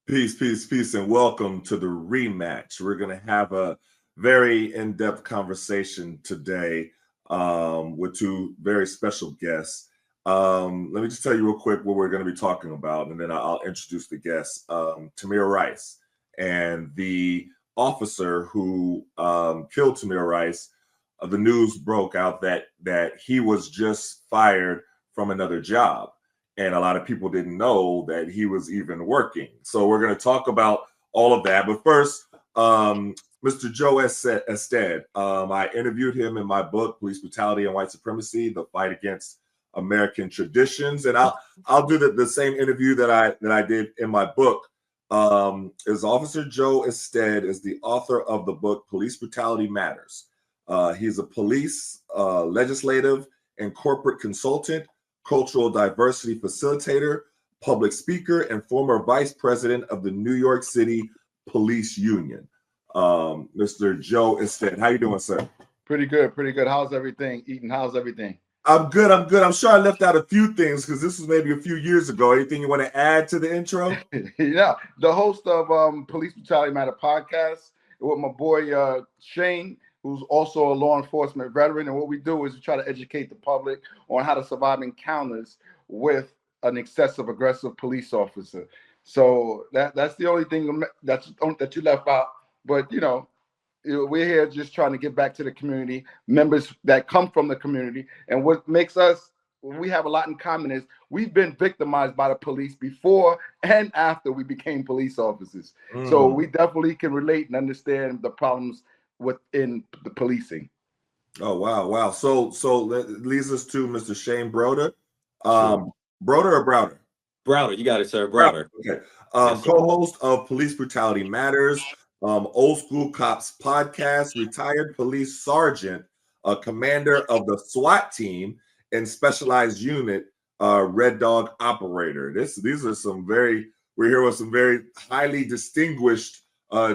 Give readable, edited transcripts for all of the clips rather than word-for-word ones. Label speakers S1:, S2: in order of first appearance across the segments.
S1: Peace, peace, peace, and welcome to the rematch. We're going to have a very in-depth conversation today with two very special guests. Let me just tell you real quick what we're going to be talking about, and then I'll introduce the guests. Tamir Rice and the officer who killed Tamir Rice. The news broke out that he was just fired from another job. And a lot of people didn't know that he was even working. So we're going to talk about all of that. But first, Mr. Joe Ested, I interviewed him in my book, Police Brutality and White Supremacy: The Fight Against American Traditions. And I'll do the same interview that I did in my book. Is Officer Joe Ested is the author of the book Police Brutality Matters. He's a police, legislative, and corporate consultant, cultural diversity facilitator, public speaker, and former vice president of the New York City Police Union. Mr. Joe Ested, how you doing, sir?
S2: Pretty good, pretty good. How's everything? Eaton, how's everything?
S1: I'm good, I'm good. I'm sure I left out a few things because this was maybe a few years ago. Anything you want to add to the intro?
S2: Yeah, the host of Police Brutality Matter podcast with my boy Shane, who's also a law enforcement veteran. And what we do is we try to educate the public on how to survive encounters with an excessive aggressive police officer. So that's the only thing that you left out. But we're here just trying to get back to the community, members that come from the community. And what makes us, we have a lot in common is we've been victimized by the police before and after we became police officers. So we definitely can relate and understand the problems within the policing.
S1: Oh, wow. So that leads us to Mr. Shane Browder.
S2: Sure.
S1: Browder or Browder?
S3: Browder, you got it, sir. Browder.
S1: Okay. Co-host of Police Brutality Matters, Old School Cops podcast, retired police sergeant, commander of the SWAT team and specialized unit, Red Dog operator. These are we're here with some very highly distinguished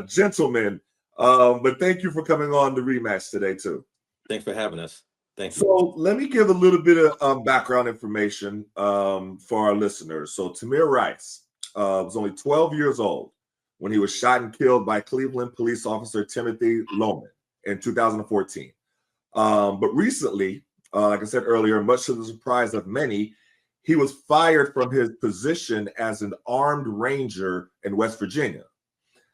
S1: gentlemen. But thank you for coming on the rematch today too.
S3: Thanks for having us. Thanks.
S1: So let me give a little bit of background information for our listeners. So Tamir Rice was only 12 years old when he was shot and killed by Cleveland police officer Timothy Loehmann in 2014. But recently, like I said earlier, much to the surprise of many, he was fired from his position as an armed ranger in West Virginia.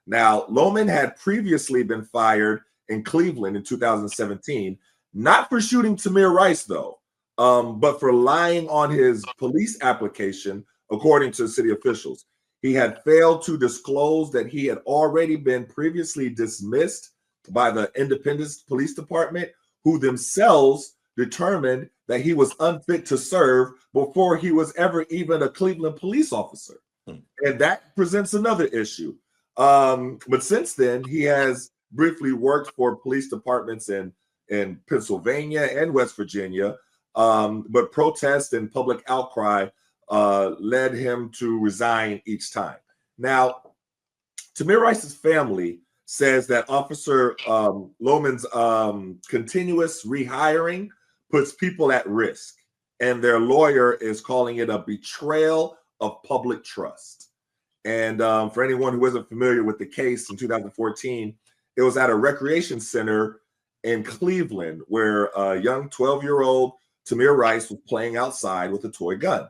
S1: Now, Loehmann had previously been fired in Cleveland in 2017, not for shooting Tamir Rice, though, but for lying on his police application, according to city officials. He had failed to disclose that he had already been previously dismissed by the Independence Police Department, who themselves determined that he was unfit to serve before he was ever even a Cleveland police officer. And that presents another issue. But since then, he has briefly worked for police departments in Pennsylvania and West Virginia, but protests and public outcry led him to resign each time. Now, Tamir Rice's family says that Officer Loehmann's continuous rehiring puts people at risk, and their lawyer is calling it a betrayal of public trust. And for anyone who isn't familiar with the case, in 2014, it was at a recreation center in Cleveland where a young 12-year-old Tamir Rice was playing outside with a toy gun.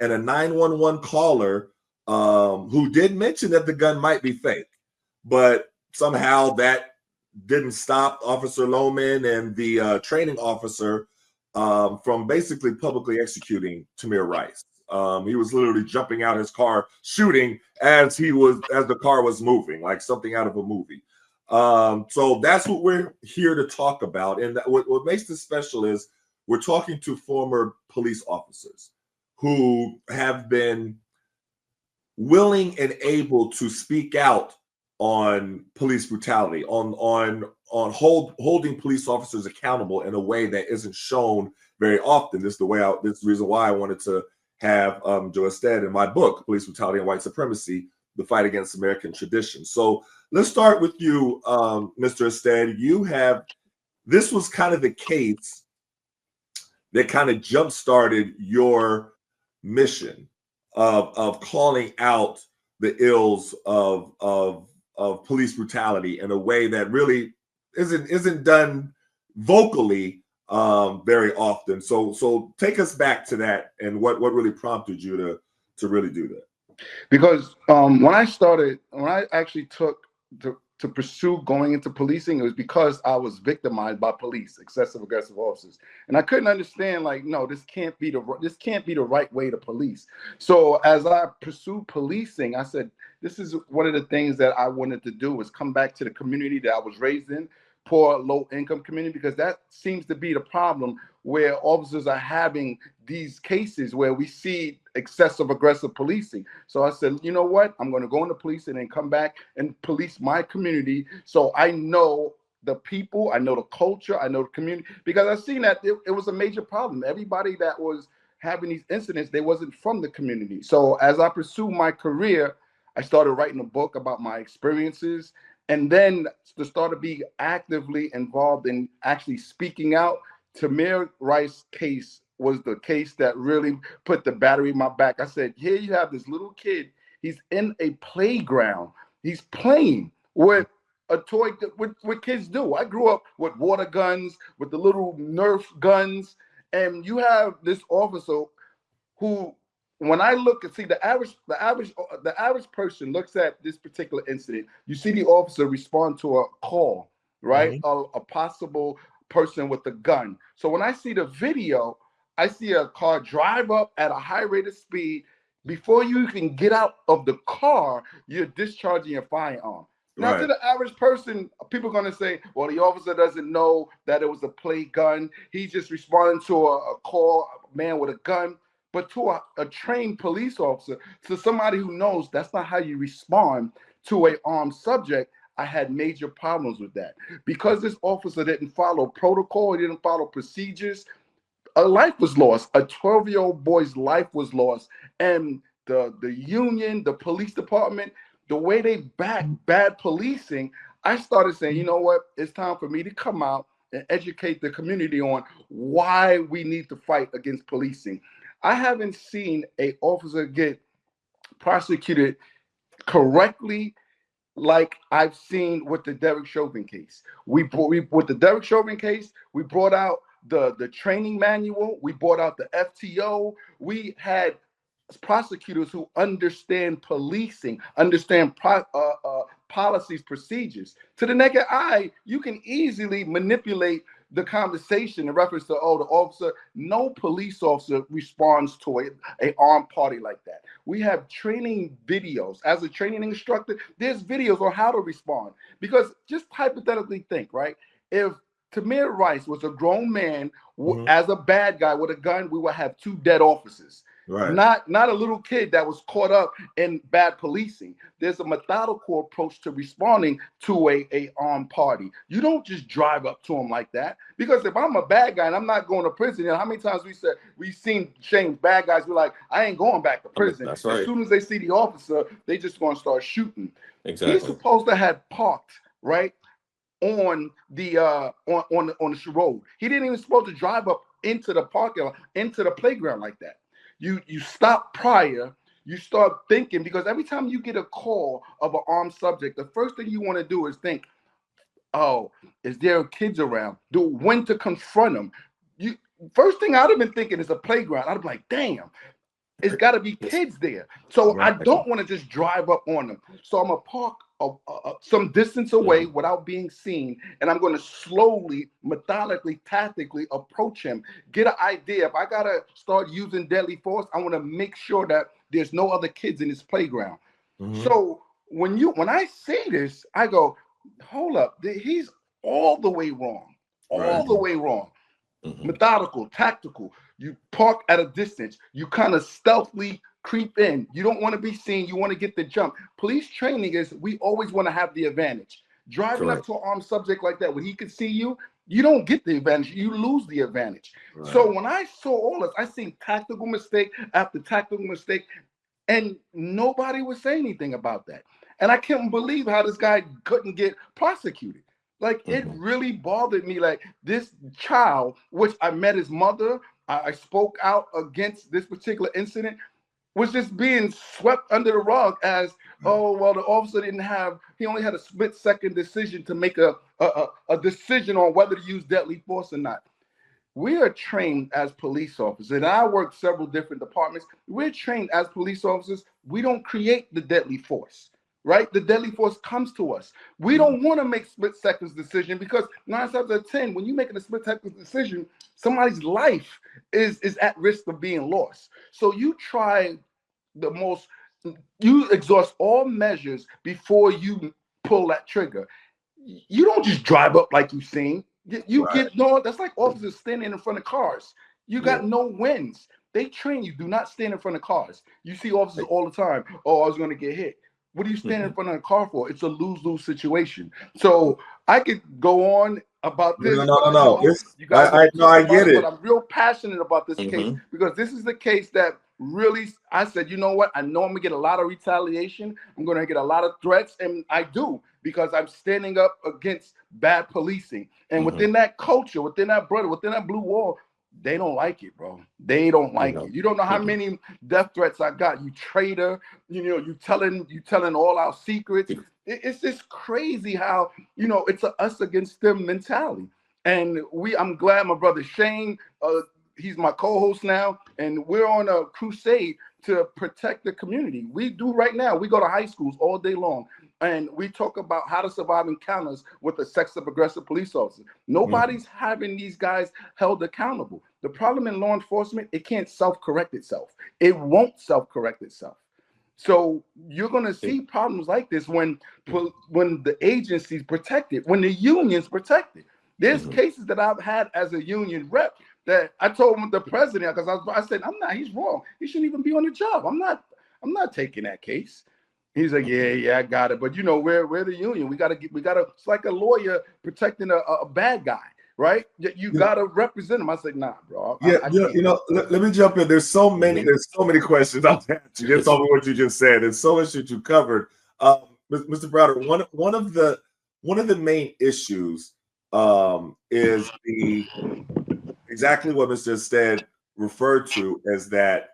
S1: And a 911 caller who did mention that the gun might be fake, but somehow that didn't stop Officer Loehmann and the training officer from basically publicly executing Tamir Rice. He was literally jumping out his car, shooting as the car was moving, like something out of a movie. So that's what we're here to talk about. And what makes this special is we're talking to former police officers who have been willing and able to speak out on police brutality, on holding police officers accountable in a way that isn't shown very often. This is the reason why I wanted to have Joe Ested in my book, Police Brutality and White Supremacy: The Fight Against American Tradition. So let's start with you, Mr. Ested. This was kind of the case that kind of jump-started your mission of calling out the ills of police brutality in a way that really isn't done vocally very often. So take us back to that and what really prompted you to really do that.
S2: Because when I actually took to pursue going into policing, it was because I was victimized by police, excessive aggressive officers, and I couldn't understand, like, no, this can't be the right way to police. So as I pursued policing, I said, this is one of the things that I wanted to do, was come back to the community that I was raised in, poor, low income community, because that seems to be the problem, where officers are having these cases where we see excessive aggressive policing. So I said, you know what? I'm going to go into policing and come back and police my community, so I know the people, I know the culture, I know the community, because I've seen that it was a major problem. Everybody that was having these incidents, they wasn't from the community. So as I pursued my career, I started writing a book about my experiences, and then to start to be actively involved in actually speaking out. Tamir Rice's case was the case that really put the battery in my back. I said, here you have this little kid. He's in a playground. He's playing with a toy, what kids do. I grew up with water guns, with the little Nerf guns. And you have this officer who, when I look and see the average person looks at this particular incident, you see the officer respond to a call, right? A possible person with a gun. So when I see the video, I see a car drive up at a high rate of speed. Before you can get out of the car, you're discharging your firearm. Now, to the average person, people are going to say, well, the officer doesn't know that it was a play gun. He's just responding to a call, a man with a gun. But to a trained police officer, to somebody who knows that's not how you respond to an armed subject, I had major problems with that. Because this officer didn't follow protocol, he didn't follow procedures, a life was lost. A 12-year-old boy's life was lost. And the union, the police department, the way they back bad policing, I started saying, you know what? It's time for me to come out and educate the community on why we need to fight against policing. I haven't seen an officer get prosecuted correctly like I've seen with the Derek Chauvin case. With the Derek Chauvin case, we brought out the training manual, we brought out the FTO, we had prosecutors who understand policing, understand policies, procedures. To the naked eye, you can easily manipulate the conversation in reference to, oh, the officer. No police officer responds to a armed party like that. We have training videos. As a training instructor, there's videos on how to respond. Because just hypothetically think, right? If Tamir Rice was a grown man as a bad guy with a gun, we would have 2 dead officers. Right. Not a little kid that was caught up in bad policing. There's a methodical approach to responding to a armed party. You don't just drive up to them like that. Because if I'm a bad guy and I'm not going to prison, you know how many times we've seen Shane, bad guys be like, I ain't going back to prison. That's right. As soon as they see the officer, they just going to start shooting. Exactly. He's supposed to have parked right on the on the road. He didn't even supposed to drive up into the parking lot, into the playground like that. You stop prior, you start thinking, because every time you get a call of an armed subject, the first thing you want to do is think, oh, is there kids around? When to confront them? First thing I'd have been thinking is a playground. I'd be like, damn, it's got to be kids there. So I don't want to just drive up on them. So I'm going to park some distance away without being seen, and I'm going to slowly, methodically, tactically approach him, get an idea. If I got to start using deadly force, I want to make sure that there's no other kids in this playground. So when I say this, I go, hold up, he's all the way wrong, all the way wrong. Methodical, tactical. You park at a distance. You kind of stealthily creep in. You don't want to be seen. You want to get the jump. Police training is, we always want to have the advantage. Driving up to an armed subject like that, when he could see you, you don't get the advantage. You lose the advantage. So when I saw all this, I seen tactical mistake after tactical mistake, and nobody would say anything about that. And I couldn't believe how this guy couldn't get prosecuted. Like, it really bothered me. Like, this child, which I met his mother, I spoke out against this particular incident. was just being swept under the rug as, oh, well, the officer he only had a split-second decision to make a decision on whether to use deadly force or not. We are trained as police officers, and I work several different departments. We're trained as police officers. We don't create the deadly force, right? The deadly force comes to us. We don't want to make split seconds decision, because 9 times out of 10, when you're making a split second decision, somebody's life is at risk of being lost. So you exhaust all measures before you pull that trigger. You don't just drive up like you've seen. You
S1: Right.
S2: get no. That's like officers standing in front of cars. You got no wins. They train you. Do not stand in front of cars. You see officers all the time. Oh, I was going to get hit. What are you standing in front of a car for? It's a lose-lose situation. So I could go on about this.
S1: No.
S2: You guys
S1: I get it.
S2: But I'm real passionate about this case, because this is the case that really, I said, you know what? I know I'm gonna get a lot of retaliation. I'm gonna get a lot of threats, and I do, because I'm standing up against bad policing. And within that culture, within that blue wall, they don't like it, bro. They don't like it. You don't know how many death threats I got. You traitor. You telling all our secrets. It's just crazy how it's a us against them mentality. And I'm glad my brother Shane, he's my co-host now, and we're on a crusade to protect the community. We do right now. We go to high schools all day long, and we talk about how to survive encounters with a sexually aggressive police officer. Nobody's having these guys held accountable. The problem in law enforcement, it can't self-correct itself. It won't self-correct itself. So you're going to see problems like this when the agency's protected, when the union's protected. There's cases that I've had as a union rep that I told the president, because I said, he's wrong. He shouldn't even be on the job. I'm not taking that case. He's like, yeah, I got it. But we're the union. We gotta, it's like a lawyer protecting a bad guy, right? You gotta represent him. I said, nah, bro.
S1: Let me jump in. There's so many questions I'll ask you. Just over what you just said. There's so much that you covered. Mr. Browder, one of the main issues is exactly what Mr. Ested referred to, as that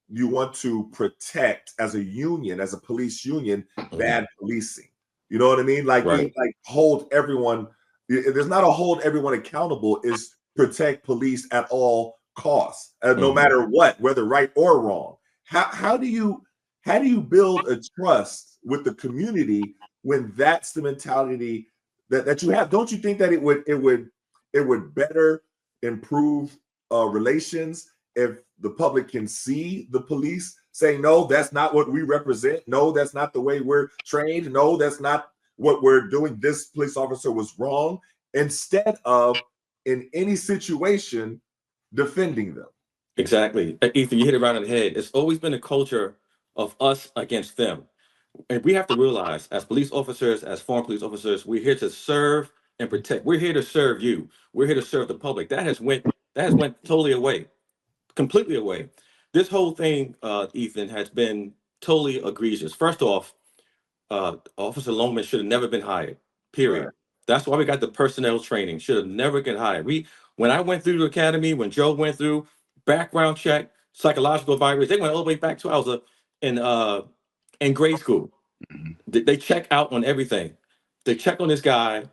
S1: you want to protect, as a union, as a police union, bad policing. You know what I mean? Like, hold everyone. There's not a hold everyone accountable. Is protect police at all costs, no matter what, whether right or wrong. How do you build a trust with the community when that's the mentality that you have? Don't you think that it would better improve relations if the public can see the police saying, no, that's not what we represent. No, that's not the way we're trained. No, that's not what we're doing. This police officer was wrong, instead of in any situation defending them.
S3: Exactly. Ethan, you hit it right on the head. It's always been a culture of us against them. And we have to realize, as police officers, as former police officers, we're here to serve and protect. We're here to serve you. We're here to serve the public. That has went totally away, completely away. This whole thing, Ethan, has been totally egregious. First off, Officer Longman should have never been hired, period. Right. That's why we got the personnel training. Should have never been hired. When I went through the academy, when Joe went through background check, psychological evaluation, they went all the way back to I was in grade school. They check out on everything. They check on this guy.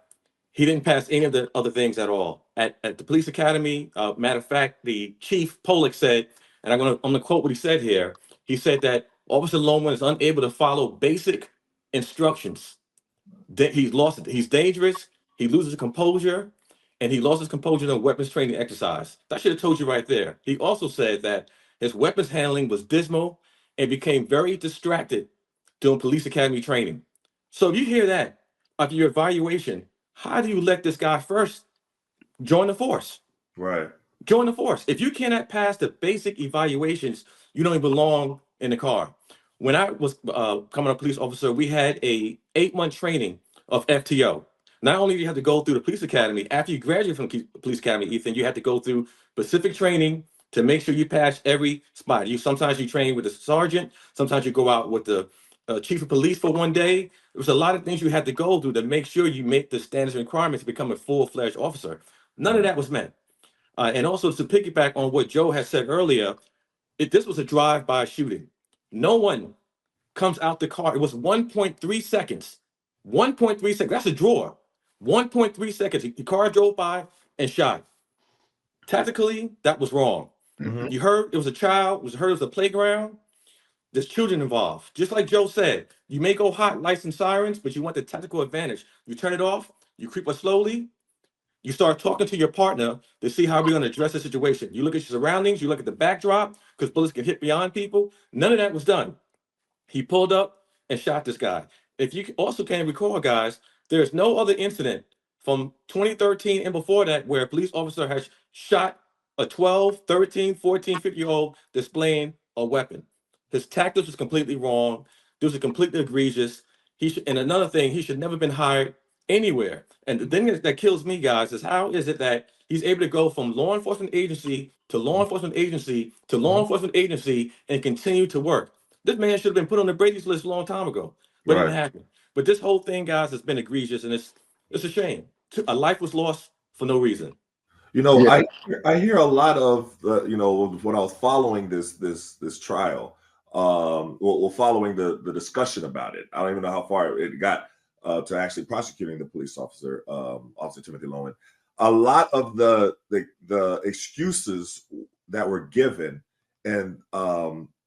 S3: He didn't pass any of the other things at all. At the police academy, matter of fact, the chief Pollock said, and I'm gonna quote what he said here. He said that Officer Longman is unable to follow basic instructions. He's lost it. He's dangerous. He loses composure, and he lost his composure in weapons training exercise. That should have told you right there. He also said that his weapons handling was dismal and became very distracted during police academy training. So if you hear that after your evaluation, how do you let this guy first join the force?
S1: Right.
S3: Join the force. If you cannot pass the basic evaluations, you don't even belong in the car. When I was becoming a police officer, we had a 8-month training of FTO. Not only do you have to go through the police academy, after you graduate from the police academy, Ethan, you have to go through specific training to make sure you pass every spot. Sometimes you train with a sergeant, sometimes you go out with the chief of police for one day. There was a lot of things you had to go through to make sure you make the standards and requirements to become a full-fledged officer. None of that was met. And also to piggyback on what Joe had said earlier, this was a drive-by shooting. No one comes out the car. It was 1.3 seconds. 1.3 seconds. That's a draw. 1.3 seconds. The car drove by and shot. Tactically, that was wrong.
S1: Mhm.
S3: You heard it was a child. It was a playground. There's children involved. Just like Joe said, you may go hot, lights and sirens, but you want the tactical advantage. You turn it off. You creep up slowly. You start talking to your partner to see how we're going to address the situation. You look at your surroundings. You look at the backdrop because bullets can hit beyond people. None of that was done. He pulled up and shot this guy. If you also can recall, guys, there's no other incident from 2013 and before that where a police officer has shot a 12, 13, 14, 50-year-old displaying a weapon. His tactics was completely wrong. This was completely egregious. And another thing, he should never have been hired anywhere. And the thing that kills me, guys, is how is it that he's able to go from law enforcement agency to law enforcement agency to law enforcement agency and continue to work? This man should have been put on the Brady's list a long time ago, but it didn't happen. But this whole thing, guys, has been egregious, and it's a shame. A life was lost for no reason.
S1: You know,
S2: Yeah.
S1: I hear a lot of you know, when I was following this trial, well, following the discussion about it. I don't even know how far it got to actually prosecuting the police officer, Officer Timothy Lowen. A lot of the excuses that were given, and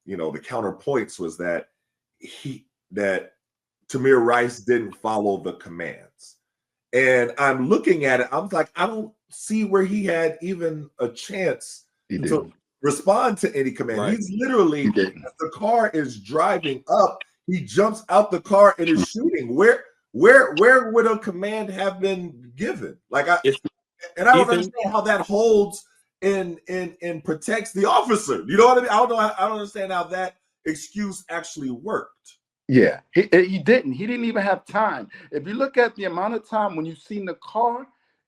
S1: you know, the counterpoints was that Tamir Rice didn't follow the commands. And I'm looking at it, I'm like, I don't see where he had even a chance to respond to any command.
S3: Right.
S1: He's literally, as the car is driving up, he jumps out the car and is shooting. Where would a command have been given? Like, I don't understand how that holds and protects the officer. You know what I mean? I don't understand how that excuse actually worked.
S2: Yeah, he didn't. He didn't even have time. If you look at the amount of time when you seen the car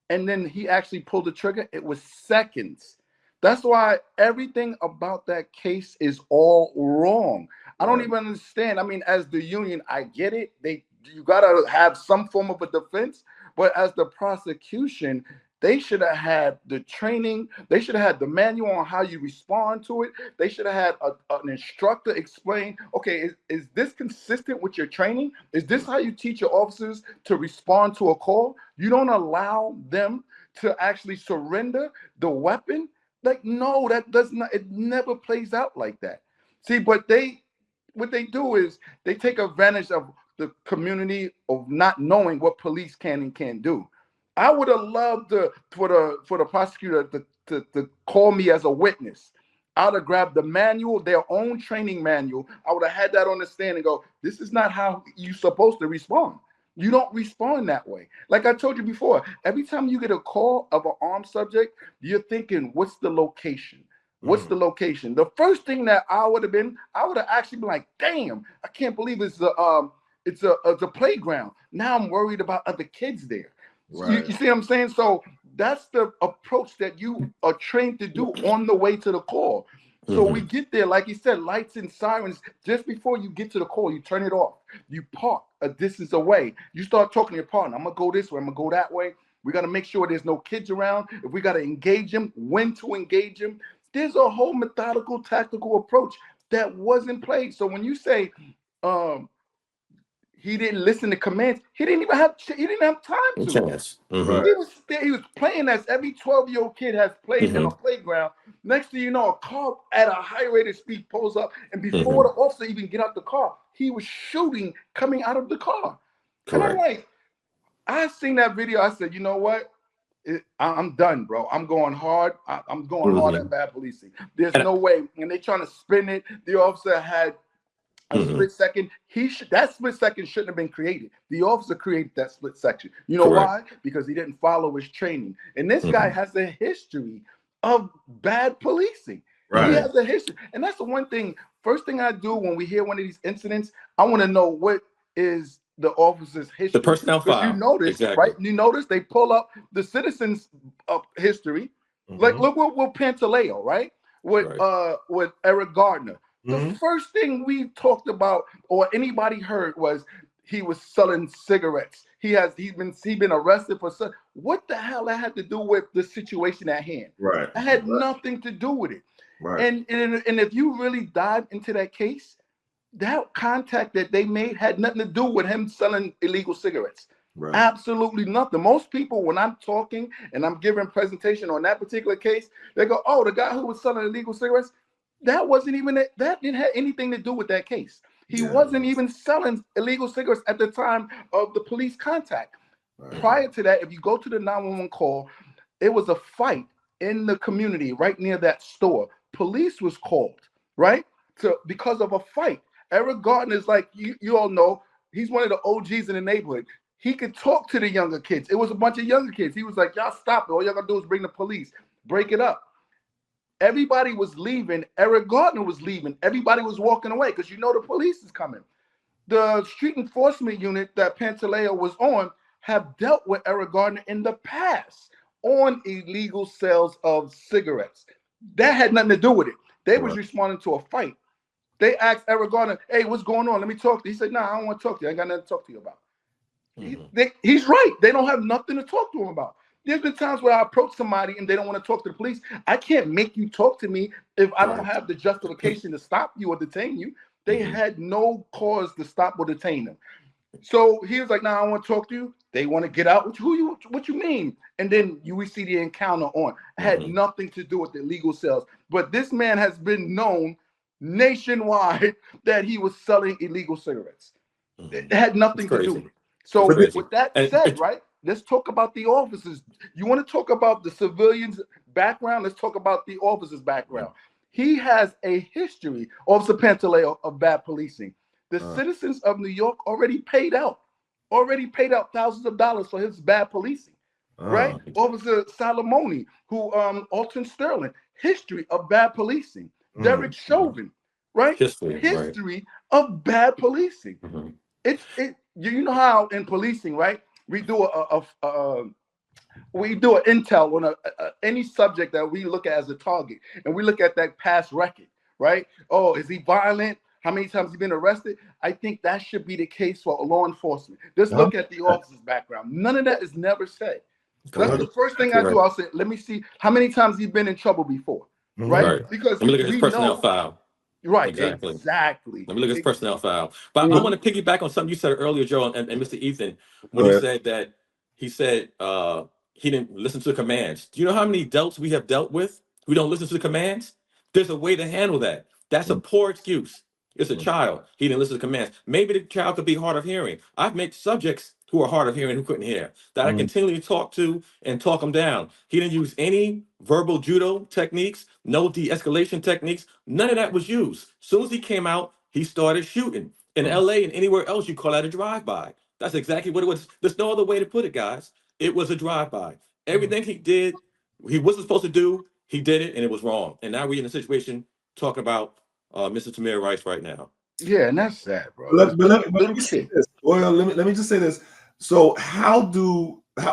S2: and then he actually pulled the trigger, it was seconds. That's why everything about that case is all wrong. I don't even understand. I mean, as the union, I get it. You gotta have some form of a defense, but as the prosecution, they should have had the training. They should have had the manual on how you respond to it. They should have had an instructor explain, okay, is this consistent with your training? Is this how you teach your officers to respond to a call? You don't allow them to actually surrender the weapon? Like, no, that does not, it never plays out like that. See, but what they do is they take advantage of the community of not knowing what police can and can't do. I would have loved for the prosecutor to call me as a witness. I would have grabbed the manual, their own training manual. I would have had that on the stand and go, this is not how you're supposed to respond. You don't respond that way. Like I told you before, every time you get a call of an armed subject, you're thinking, what's the location? What's the location? The first thing that I would have actually been like, damn, I can't believe it's a playground. Now I'm worried about other kids there.
S1: Right.
S2: You see what I'm saying? So that's the approach that you are trained to do on the way to the call. So we get there, like you said, lights and sirens. Just before you get to the call, you turn it off. You park a distance away. You start talking to your partner. I'm going to go this way. I'm going to go that way. We got to make sure there's no kids around. If we got to engage them, when to engage them. There's a whole methodical, tactical approach that wasn't played. So when you say he didn't listen to commands, he didn't have time to. He was playing as every 12-year-old kid has played in a playground. Next thing you know, a car at a high rate of speed pulls up, and before the officer even get out the car, he was shooting coming out of the car. And I'm like, I seen that video. I said, you know what? I'm done, bro. I'm going hard. I'm going hard at bad policing. There's no way. And they trying to spin it. The officer had a split second. That split second shouldn't have been created. The officer created that split second. You know why? Because he didn't follow his training. And this guy has a history of bad policing. He has a history. And that's the one thing. First thing I do when we hear one of these incidents, I want to know what is the officer's history.
S3: The personnel file.
S2: You notice, right? You notice they pull up the citizens' history. Like, look with Pantaleo, right? With Eric Gardner. The first thing we talked about or anybody heard was he was selling cigarettes. He's been arrested for what the hell that had to do with the situation at hand? Right. That had nothing to do with it. Right. And if you really dive into that case, that contact that they made had nothing to do with him selling illegal cigarettes.
S1: Right.
S2: Absolutely nothing. Most people, when I'm talking and I'm giving a presentation on that particular case, they go, "Oh, the guy who was selling illegal cigarettes, that wasn't even it. That didn't have anything to do with that case. He wasn't even selling illegal cigarettes at the time of the police contact.
S1: Right.
S2: Prior to that, if you go to the 911 call, it was a fight in the community right near that store. Police was called, right? Because of a fight. Eric Gardner is like, you all know, he's one of the OGs in the neighborhood. He could talk to the younger kids. It was a bunch of younger kids. He was like, y'all stop it. All y'all gotta do is bring the police, break it up. Everybody was leaving. Eric Gardner was leaving. Everybody was walking away because you know the police is coming. The street enforcement unit that Pantaleo was on have dealt with Eric Gardner in the past on illegal sales of cigarettes. That had nothing to do with it. They was responding to a fight. They asked Eric Gardner, "Hey, what's going on? Let me talk to you." He said, "Nah, I don't want to talk to you. I ain't got nothing to talk to you about." He's right. They don't have nothing to talk to him about. There's been times where I approach somebody and they don't want to talk to the police. I can't make you talk to me if I don't have the justification to stop you or detain you. They had no cause to stop or detain them. So he was like, "Nah, I want to talk to you." They want to get out. What you mean? And then we see the encounter on. It had nothing to do with the illegal sales. But this man has been known nationwide that he was selling illegal cigarettes. It had nothing to do with it. So with that said, right, let's talk about the officers. You want to talk about the civilians' background? Let's talk about the officers' background. He has a history, Officer Pantaleo, of bad policing. The citizens of New York already paid out thousands of dollars for his bad policing, right? Officer Salamoni, who Alton Sterling, history of bad policing. Derek Chauvin, right? History of bad policing. You know how in policing, right? We do we do an intel on any subject that we look at as a target, and we look at that past record, right? Oh, is he violent? How many times has he been arrested? I think that should be the case for law enforcement. Just look at the officer's background. None of that is never said. That's the first thing I do. I'll say, let me see how many times he's been in trouble before, right? Because
S3: let me look at his personnel file.
S2: Right, exactly.
S3: Let me look at his personnel file. But I want to piggyback on something you said earlier, Joe, and Mr. Ethan, when he said that he didn't listen to the commands. Do you know how many adults we have dealt with who don't listen to the commands? There's a way to handle that. That's a poor excuse. It's a child. He didn't listen to commands. Maybe the child could be hard of hearing. I've met subjects who are hard of hearing who couldn't hear that I continually talk to and talk them down. He didn't use any verbal judo techniques, no de-escalation techniques. None of that was used. As soon as he came out, he started shooting. In LA and anywhere else, you call that a drive-by. That's exactly what it was. There's no other way to put it, guys. It was a drive-by. Everything he did, he wasn't supposed to do, he did it, and it was wrong. And now we're in a situation talking about Mr. Tamir Rice right now.
S2: Yeah, and that's sad, bro.
S1: Let me say this. Well, let me just say this. So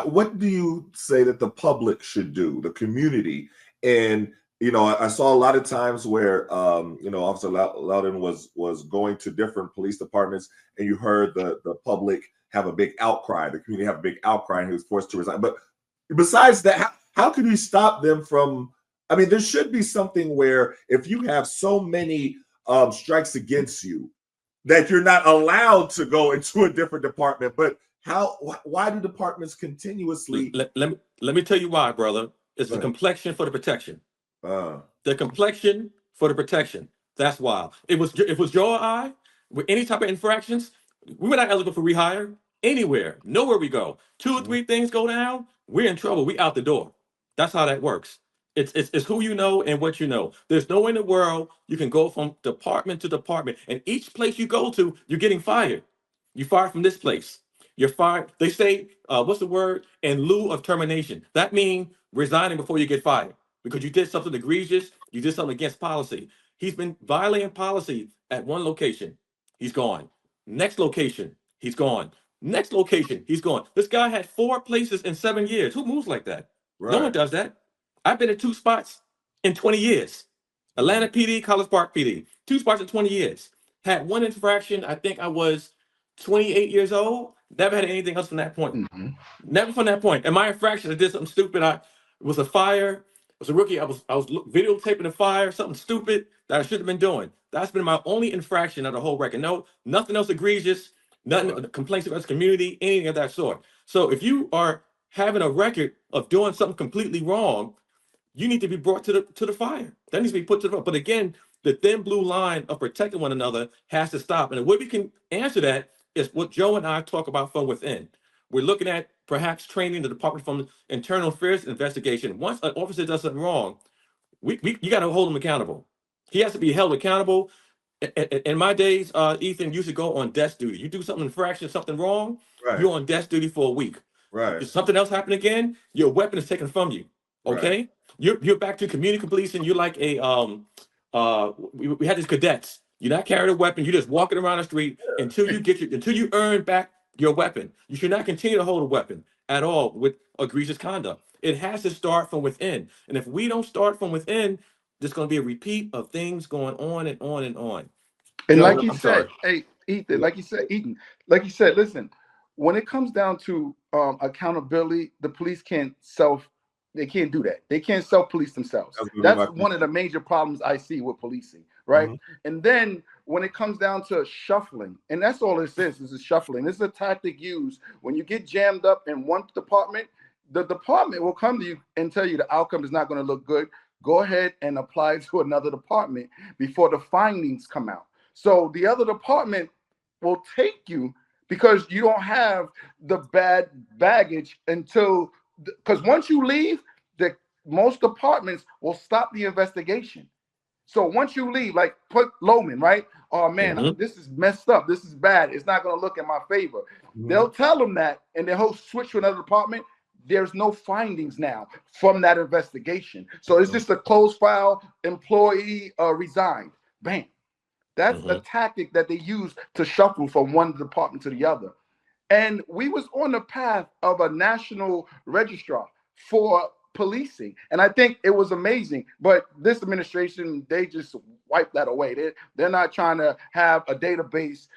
S1: what do you say that the public should do, the community? And I saw a lot of times where Officer Loudon was going to different police departments, and you heard the public have a big outcry, the community have a big outcry, and he was forced to resign. But besides that, how can we stop them from? I mean, there should be something where if you have so many strikes against you that you're not allowed to go into a different department. But why do departments continuously?
S3: Let me tell you why, brother. It's the complexion for the protection. The complexion for the protection. That's why. It was Joe or I, with any type of infractions, we were not eligible for rehire anywhere. Nowhere we go. 2 or 3 things go down, we're in trouble. We out the door. That's how that works. It's who you know and what you know. There's no way in the world you can go from department to department, and each place you go to, you're getting fired. You're fired from this place. You're fired. They say, what's the word? In lieu of termination. That means resigning before you get fired because you did something egregious. You did something against policy. He's been violating policy at one location. He's gone. Next location, he's gone. Next location, he's gone. This guy had 4 places in 7 years. Who moves like that? Right. No one does that. I've been at 2 spots in 20 years. Atlanta PD, College Park PD. 2 spots in 20 years. Had 1 infraction. I think I was 28 years old. Never had anything else from that point. Never from that point. And my infraction, I did something stupid. It was a fire was a rookie. I was videotaping the fire, something stupid that I should have been doing. That's been my only infraction of the whole record. No, nothing else egregious, nothing complaints about the community, anything of that sort. So if you are having a record of doing something completely wrong, you need to be brought to the fire. That needs to be put to the. But again, the thin blue line of protecting one another has to stop. And the way we can answer that is what Joe and I talk about from within. We're looking at perhaps training the department from internal affairs investigation. Once an officer does something wrong, you got to hold him accountable. He has to be held accountable. In my days, Ethan used to go on desk duty. You do something infraction, something wrong,
S1: Right.
S3: you're on desk duty for a week.
S1: Right.
S3: If something else happened again, your weapon is taken from you. Okay,
S1: Right.
S3: you're back to community policing. You're like a we had these cadets. You're not carrying a weapon. You're just walking around the street until you earn back your weapon. You should not continue to hold a weapon at all with egregious conduct. It has to start from within. And if we don't start from within, there's going to be a repeat of things going on and on and on.
S2: And
S3: Joe,
S2: like you
S3: I'm
S2: said,
S3: sorry.
S2: hey, Ethan, like you said, listen, when it comes down to accountability, the police they can't do that. They can't self-police themselves. That's one of the major problems I see with policing, right? And then when it comes down to shuffling, and that's all this is a shuffling. This is a tactic used when you get jammed up in one department, the department will come to you and tell you the outcome is not going to look good. Go ahead and apply to another department before the findings come out. So the other department will take you because you don't have the bad baggage until, because once you leave, most departments will stop the investigation. So once you leave, like put Loman, right? Oh man, this is messed up. This is bad. It's not going to look in my favor. They'll tell them that, and then he'll switch to another department. There's no findings now from that investigation. So it's just a closed file, employee resigned. Bam. That's a tactic that they use to shuffle from one department to the other. And we was on the path of a national registrar for policing. And I think it was amazing. But this administration, they just wiped that away. They're not trying to have a database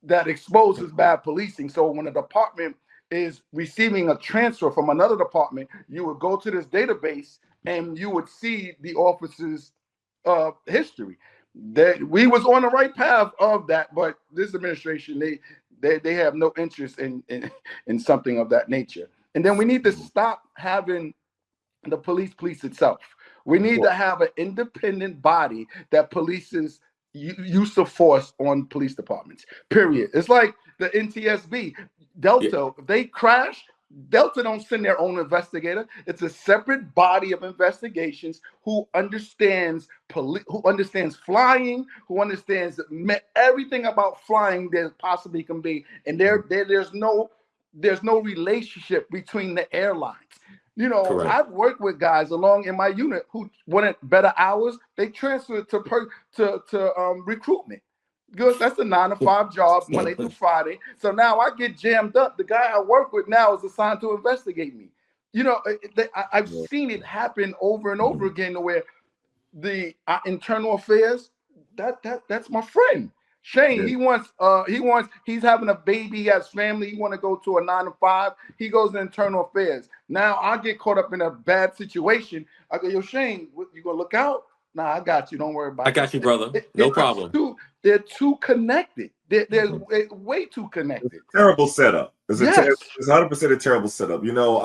S2: that exposes bad policing. So when a department is receiving a transfer from another department, you would go to this database and you would see the officer's history. We was on the right path of that, but this administration, they have no interest in something of that nature. And then we need to stop having the police itself. We need to have an independent body that polices use of force on police departments, period. It's like the NTSB, Delta, if they crash, Delta don't send their own investigator. It's a separate body of investigations who understands flying, who understands everything about flying there possibly can be. And there's no relationship between the airlines. You know,
S3: Correct.
S2: I've worked with guys along in my unit who wanted better hours. They transferred to recruitment. Because that's a 9-to-5 job, Monday through Friday. So now I get jammed up. The guy I work with now is assigned to investigate me. You know, I've seen it happen over and over again where the internal affairs, that's my friend. Shane, he's having a baby, he has family, he want to go to a 9-to-5. He goes to internal affairs. Now I get caught up in a bad situation. I go, yo, Shane, you gonna look out? Nah, I got you. Don't worry about it.
S3: I got you, brother. No problem.
S2: They're too connected. They're way too connected.
S1: Terrible setup. It's 100% a terrible setup. You know,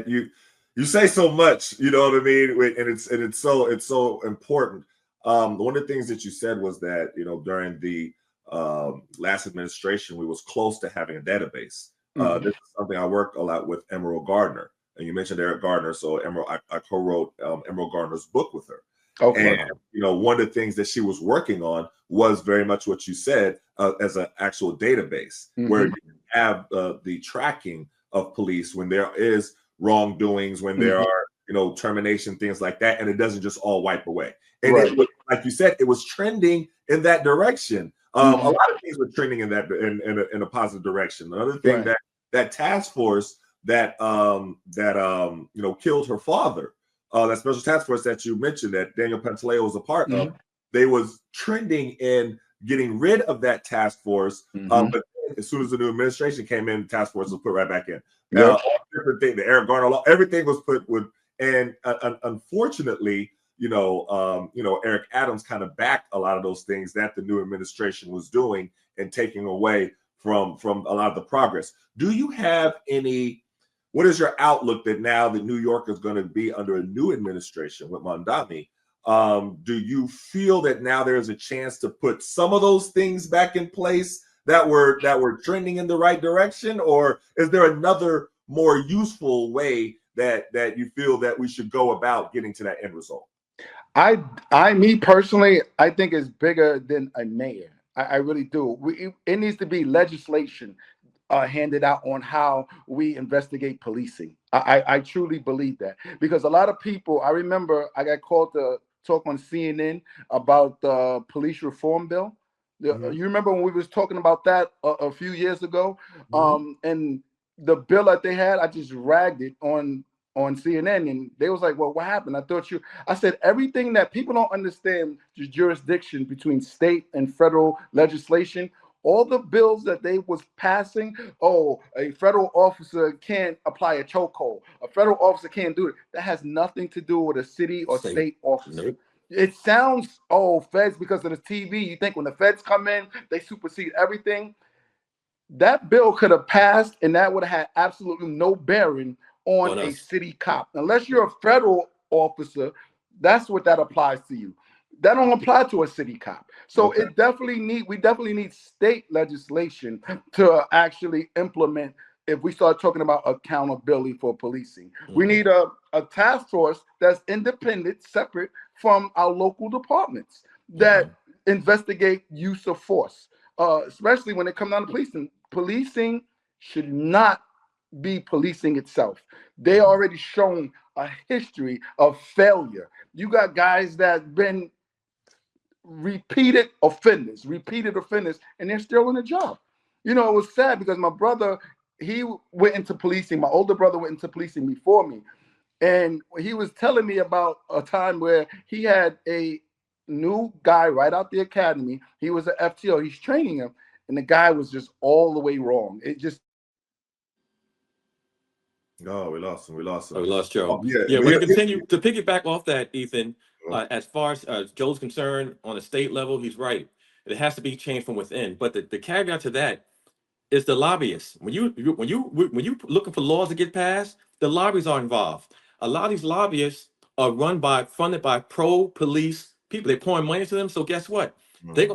S1: you say so much. You know what I mean? And it's so important. One of the things that you said was that, you know, during the last administration, we was close to having a database. This is something I worked a lot with Emerald Gardner, and you mentioned Eric Gardner. So Emerald, I co-wrote Emerald Gardner's book with her. Okay. And you know, one of the things that she was working on was very much what you said, as an actual database where you have the tracking of police when there is wrongdoings, when there are, you know, termination, things like that, and it doesn't just all wipe away. And it was, like you said, it was trending in that direction. A lot of things were trending in that in a positive direction. Another thing that task force that you know, killed her father. That special task force that you mentioned that Daniel Pantaleo was a part of, they was trending in getting rid of that task force. But as soon as the new administration came in, the task force was put right back in. All different things, the Eric Garner law, everything was put And unfortunately, Eric Adams kind of backed a lot of those things that the new administration was doing and taking away from a lot of the progress. Do you have any? What is your outlook that now that New York is going to be under a new administration with Mondami? Do you feel that now there's a chance to put some of those things back in place that were trending in the right direction, or is there another more useful way that you feel that we should go about getting to that end result?
S2: Me personally, I think it's bigger than a mayor. I really do. It needs to be legislation handed out on how we investigate policing. I truly believe that, because a lot of people, I remember I got called to talk on CNN about the police reform bill.
S1: Mhm.
S2: You remember when we was talking about that a few years ago?
S1: Mhm.
S2: And the bill that they had, I just ragged it on CNN, and they was like, well, what happened? I said, everything that people don't understand, the jurisdiction between state and federal legislation, all the bills that they was passing, a federal officer can't apply a chokehold, a federal officer can't do it. That has nothing to do with a city or state officer.
S3: Nope.
S2: It sounds, feds, because of the TV, you think when the feds come in, they supersede everything. That bill could have passed, and that would have had absolutely no bearing on a city cop. Unless you're a federal officer, that's what that applies to you. That don't apply to a city cop. So
S1: Okay.
S2: we definitely need state legislation to actually implement. If we start talking about accountability for policing, we need a task force that's independent, separate from our local departments that investigate use of force, especially when it comes down to policing. Policing should not be policing itself. They already shown a history of failure. You got guys that been repeated offenders, and they're still in the job. It was sad because my brother, he went into policing. My older brother went into policing before me. And he was telling me about a time where he had a new guy right out the academy. He was an FTO. He's training him. And the guy was just all the way wrong. It just.
S1: Oh, we lost him. We lost him.
S3: Oh, we lost Joe.
S1: Yeah,
S3: we're going to continue to piggyback off that, Ethan. As far as Joe's concerned, on a state level, he's right. It has to be changed from within. But the caveat to that is the lobbyists. When you looking for laws to get passed, the lobbies are involved. A lot of these lobbyists are funded by pro-police people. They're pouring money to them. So guess what?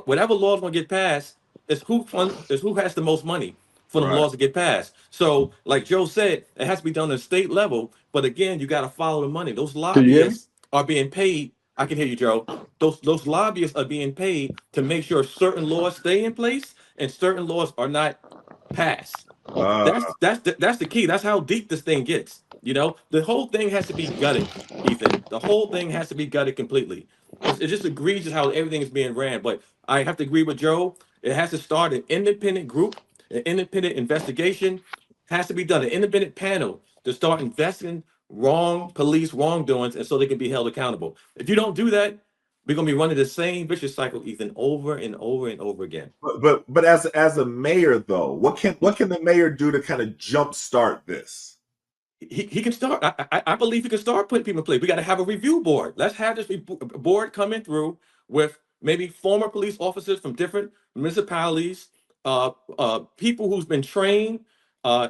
S3: Whatever laws going to get passed is who has the most money for the laws to get passed. So, like Joe said, it has to be done at state level. But again, you got to follow the money. Those lobbyists are being paid. I can hear you, Joe. Those lobbyists are being paid to make sure certain laws stay in place and certain laws are not passed. That's the key. That's how deep this thing gets. The whole thing has to be gutted, Ethan. The whole thing has to be gutted completely. It's just egregious how everything is being ran. But I have to agree with Joe. It has to start an independent group, an independent investigation has to be done. An independent panel to start investigating police wrongdoings, and so they can be held accountable. If you don't do that, we're gonna be running the same vicious cycle, Ethan, over and over and over again.
S1: But as a mayor, though, what can the mayor do to kind of jumpstart this?
S3: He can start. I believe he can start putting people in place. We got to have a review board. Let's have this board coming through with maybe former police officers from different municipalities, people who's been trained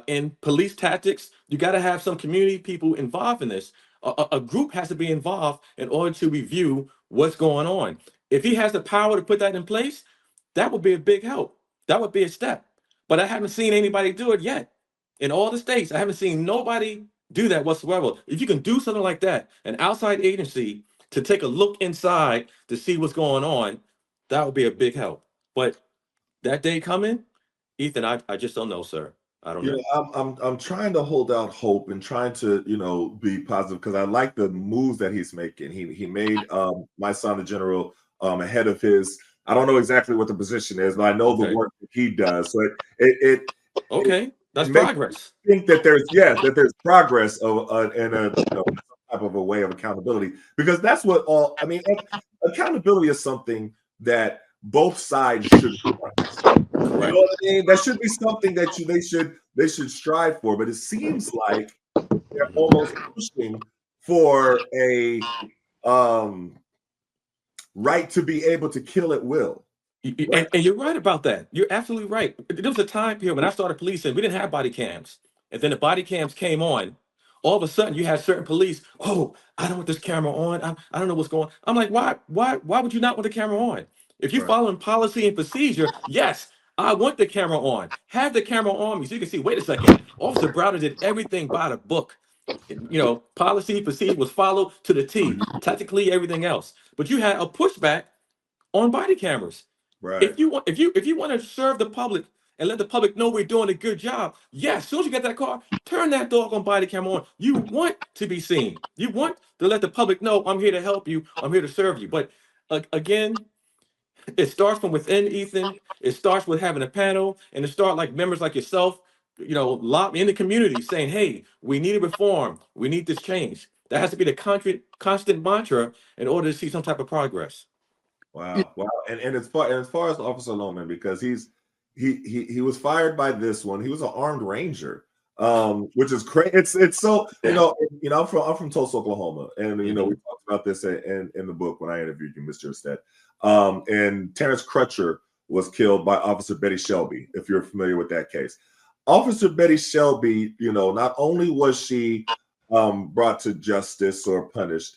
S3: in police tactics. You got to have some community people involved in this. A group has to be involved in order to review what's going on. If he has the power to put that in place, that would be a big help. That would be a step. But I haven't seen anybody do it yet. In all the states, I haven't seen nobody do that whatsoever. If you can do something like that, an outside agency to take a look inside to see what's going on, that would be a big help. But that day coming, Ethan, I just don't know, sir. I don't know.
S1: I'm trying to hold out hope and trying to be positive, because I like the moves that he's making. He made my son the general ahead of his. I don't know exactly what the position is, but I know the work that he does. So
S3: that's progress.
S1: I think that there's progress and some type of a way of accountability, because that's what accountability is something that both sides should. You know what I mean? That should be something that they should strive for. But it seems like they're almost pushing for a right to be able to kill at will.
S3: And you're right about that. You're absolutely right. There was a time period when I started policing, we didn't have body cams. And then the body cams came on. All of a sudden, you had certain police, oh, I don't want this camera on. I don't know what's going on. I'm like, why would you not want the camera on? If you're following policy and procedure, yes, I want the camera on. Have the camera on me so you can see, wait a second, Officer Browder did everything by the book. You know, policy, procedure was followed to the T, tactically, everything else. But you had a pushback on body cameras.
S1: Right.
S3: If you want to serve the public and let the public know we're doing a good job, yeah, as soon as you get that car, turn that doggone body camera on. You want to be seen. You want to let the public know I'm here to help you. I'm here to serve you. But again, it starts from within, Ethan. It starts with having a panel, and it starts like members like yourself, you know, locked in the community saying, hey, we need a reform. We need this change. That has to be the constant mantra in order to see some type of progress.
S1: Wow. And as far as Officer Loman, because he was fired by this one. He was an armed ranger, which is crazy. It's so I'm from Tulsa, Oklahoma, and we talked about this in the book when I interviewed you, Mr. Ested. And Terrence Crutcher was killed by Officer Betty Shelby, if you're familiar with that case. Officer Betty Shelby, not only was she brought to justice or punished,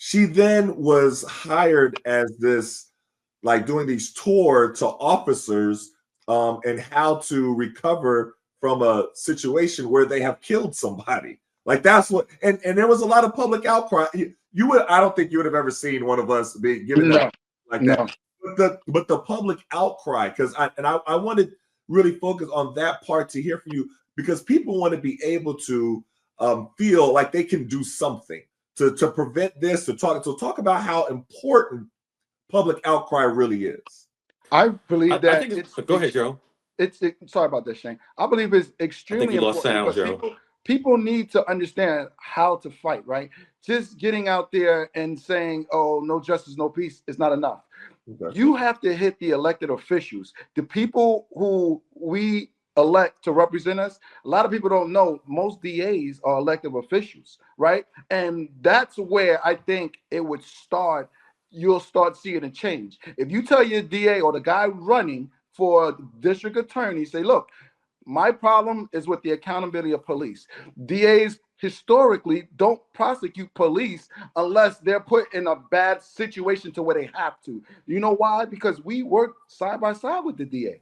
S1: she then was hired as this, like doing these tours to officers and how to recover from a situation where they have killed somebody. Like that's what, and there was a lot of public outcry. I don't think you would have ever seen one of us being given that like that. But the public outcry, because I want to really focus on that part to hear from you, because people want to be able to feel like they can do something to prevent this, to talk about how important public outcry really is.
S2: I believe that.
S3: I think go ahead, Joe.
S2: Sorry about that, Shane. I believe it's extremely important. Sound, people need to understand how to fight, right? Just getting out there and saying, oh, no justice, no peace is not enough. Okay. You have to hit the elected officials, the people who we elect to represent us. A lot of people don't know most DAs are elected officials, right? And that's where I think it would start. You'll start seeing a change. If you tell your DA or the guy running for district attorney, say, look, my problem is with the accountability of police. DAs historically don't prosecute police unless they're put in a bad situation to where they have to. You know why? Because we work side by side with the DA.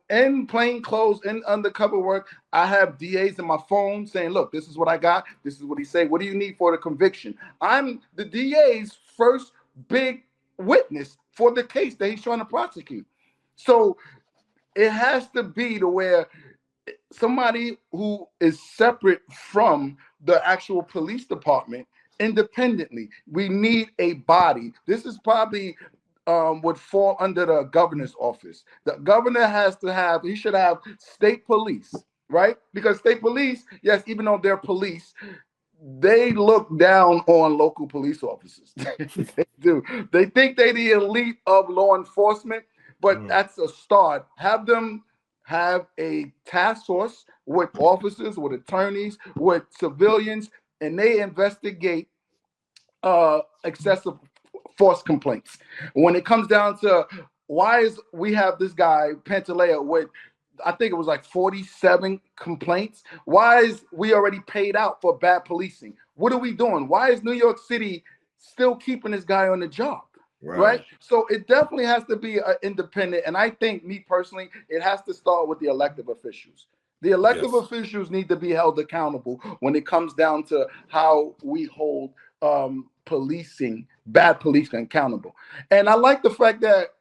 S2: In plain clothes, in undercover work, I have DAs in my phone saying, look, this is what I got. This is what he said. What do you need for the conviction? I'm the DA's first big witness for the case that he's trying to prosecute. So it has to be to where somebody who is separate from the actual police department independently. We need a body. This is probably would fall under the governor's office. The governor he should have state police, right? Because state police, yes, even though they're police, they look down on local police officers. They do. They think they're the elite of law enforcement, but that's a start. Have them have a task force with officers, with attorneys, with civilians, and they investigate excessive force complaints. When it comes down to why is we have this guy Pantaleo with, I think it was like 47 complaints. Why is we already paid out for bad policing? What are we doing? Why is New York City still keeping this guy on the job? Right? So it definitely has to be independent. And I think, me personally, it has to start with the elected officials. The elected officials need to be held accountable when it comes down to how we hold bad policing accountable. And I like the fact that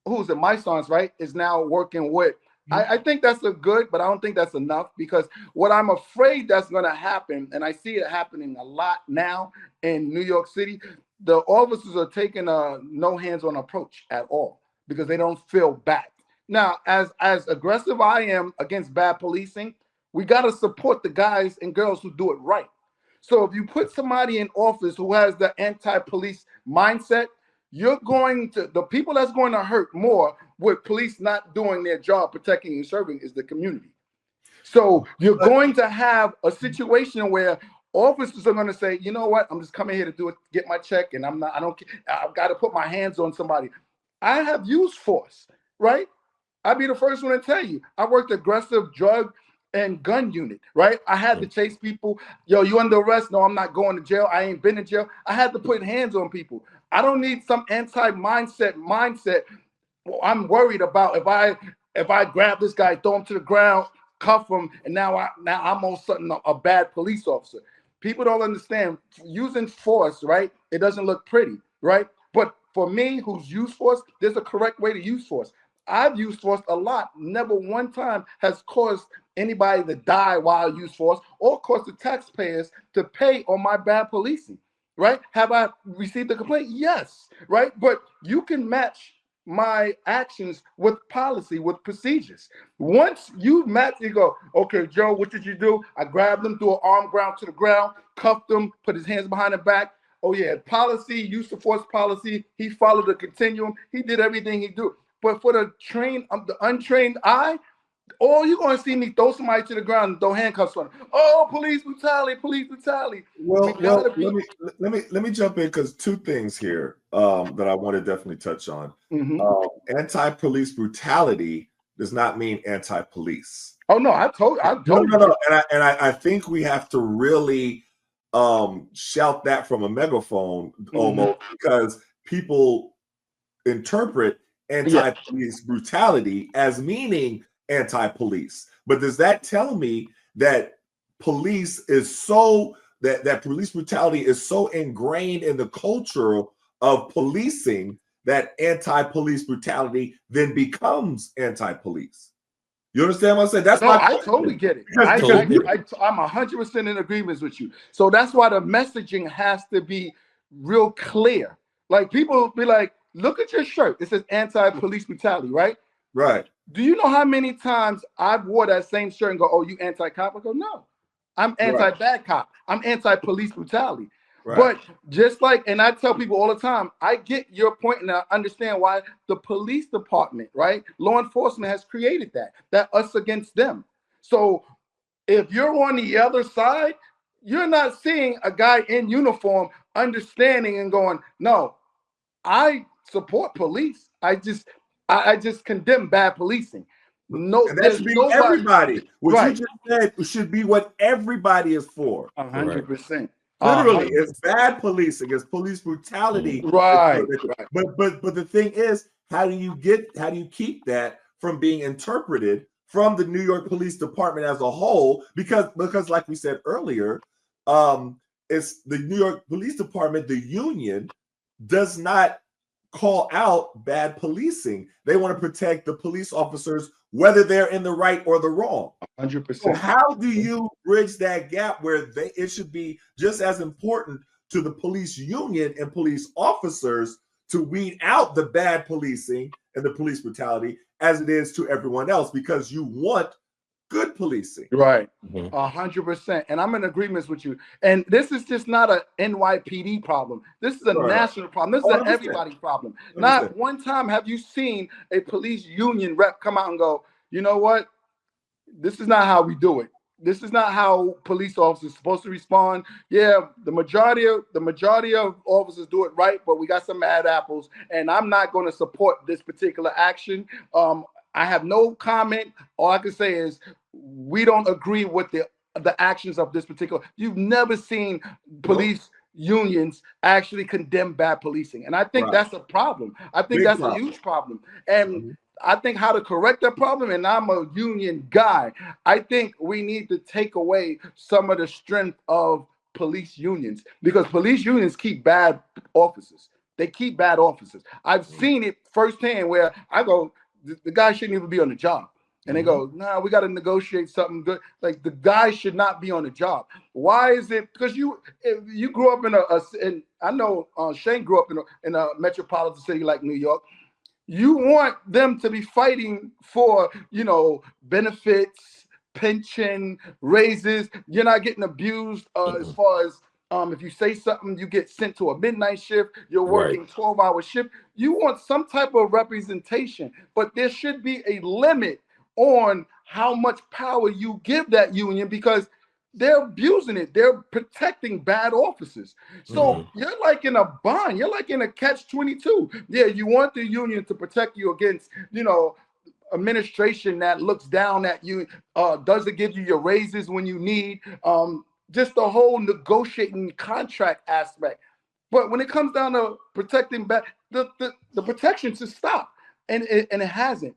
S2: my sons, right, is now working with. I think that's a good, but I don't think that's enough, because what I'm afraid that's going to happen, and I see it happening a lot now in New York City, the officers are taking a no hands-on approach at all because they don't feel backed. Now, as aggressive I am against bad policing, we got to support the guys and girls who do it right. So if you put somebody in office who has the anti-police mindset, the people that's going to hurt more with police not doing their job, protecting and serving, is the community. So you're going to have a situation where officers are going to say, you know what, I'm just coming here to do it, get my check, and I've got to put my hands on somebody. I have used force, right? I'll be the first one to tell you. I worked aggressive drug and gun unit, right? I had to chase people. Yo, you under arrest? No, I'm not going to jail. I ain't been in jail. I had to put hands on people. I don't need some mindset. Well, I'm worried about if I grab this guy, throw him to the ground, cuff him, and now I'm on something, a bad police officer. People don't understand using force, right? It doesn't look pretty, right? But for me, who's used force, there's a correct way to use force. I've used force a lot. Never one time has caused anybody to die while I use force or caused the taxpayers to pay on my bad policing, right? Have I received a complaint? Yes, right? But you can match my actions with policy, with procedures. Once you match, you go, okay, Joe, what did you do? I grabbed him, threw an arm ground to the ground, cuffed him, put his hands behind the back. Oh yeah, policy, use of force policy. He followed the continuum. He did everything he do. But for the untrained eye, all you're going to see me throw somebody to the ground and throw handcuffs on them. Oh, police brutality, police brutality.
S1: Well, let me jump in because two things here that I want to definitely touch on. Anti-police brutality does not mean anti-police.
S2: Oh no, I told you.
S1: No. And I think we have to really shout that from a megaphone almost, because people interpret anti-police brutality as meaning anti-police. But does that tell me that police is so that police brutality is so ingrained in the culture of policing that anti-police brutality then becomes anti-police? You understand what I'm saying? That's
S2: I totally get it. I'm 100% in agreement with you. So that's why the messaging has to be real clear. Like people be like, look at your shirt. It says anti-police brutality, right?
S1: Right.
S2: Do you know how many times I've wore that same shirt and go, oh, you anti-cop? I go, no, I'm anti-bad cop. I'm anti-police brutality. Right. But just like, and I tell people all the time, I get your point and I understand why the police department, right? Law enforcement has created that us against them. So if you're on the other side, you're not seeing a guy in uniform understanding and going, no, I support police. I just condemn bad policing. No,
S1: and that should be everybody. What you just said should be what everybody is for.
S2: 100%.
S1: Literally, it's bad policing, it's police brutality.
S2: Right.
S1: But the thing is, how do you keep that from being interpreted from the New York Police Department as a whole? Because like we said earlier, it's the New York Police Department, the union, does not call out bad policing. They want to protect the police officers, whether they're in the right or the wrong.
S2: 100%.
S1: So how do you bridge that gap where it should be just as important to the police union and police officers to weed out the bad policing and the police brutality as it is to everyone else, because you want good policing?
S2: Right. 100%. And I'm in agreement with you. And this is just not a NYPD problem. This is a national problem. This is an everybody problem. Not one time have you seen a police union rep come out and go, you know what? This is not how we do it. This is not how police officers are supposed to respond. Yeah, the majority of officers do it right, but we got some bad apples, and I'm not going to support this particular action. I have no comment. All I can say is we don't agree with the actions of this particular. You've never seen police unions actually condemn bad policing, and I think that's a problem. I think that's a huge problem, and I think how to correct that problem, and I'm a union guy, I think we need to take away some of the strength of police unions, because police unions keep bad officers. They keep bad officers. I've seen it firsthand where I go, the guy shouldn't even be on the job. And they go, nah, we got to negotiate something good. Like, the guy should not be on the job. Why is it? Because you grew up in I know Shane grew up in a metropolitan city like New York. You want them to be fighting for, benefits, pension, raises. You're not getting abused as far as if you say something, you get sent to a midnight shift. You're working 12-hour shift. You want some type of representation, but there should be a limit on how much power you give that union, because they're abusing it. They're protecting bad officers. So you're like in a bind. You're like in a catch-22. Yeah, you want the union to protect you against, you know, administration that looks down at you, doesn't give you your raises when you need, just the whole negotiating contract aspect. But when it comes down to protecting back, the protection should stop, and it hasn't.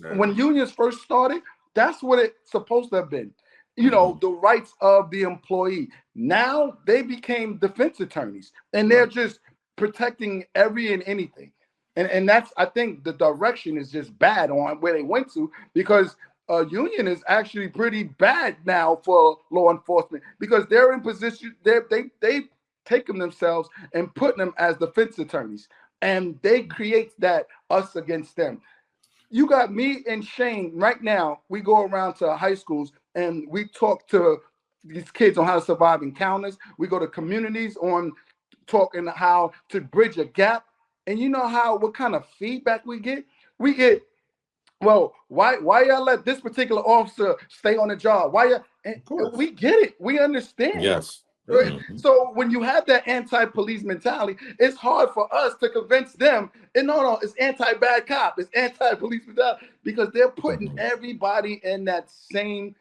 S1: Yeah.
S2: When unions first started, that's what it's supposed to have been. You know, the rights of the employee. Now they became defense attorneys, and they're just protecting every and anything. And that's, I think the direction is just bad on where they went to, because a union is actually pretty bad now for law enforcement, because they're in position, they've taken themselves and put them as defense attorneys, and they create that us against them. You got me and Shane right now. We go around to high schools and we talk to these kids on how to survive encounters. We go to communities on talking how to bridge a gap. And you know what kind of feedback we get? We get, well, why y'all let this particular officer stay on the job? Why y'all? And we get it. We understand.
S3: Yes.
S2: Right? So when you have that anti-police mentality, it's hard for us to convince them. And no, it's anti-bad cop, it's anti-police mentality, because they're putting everybody in that same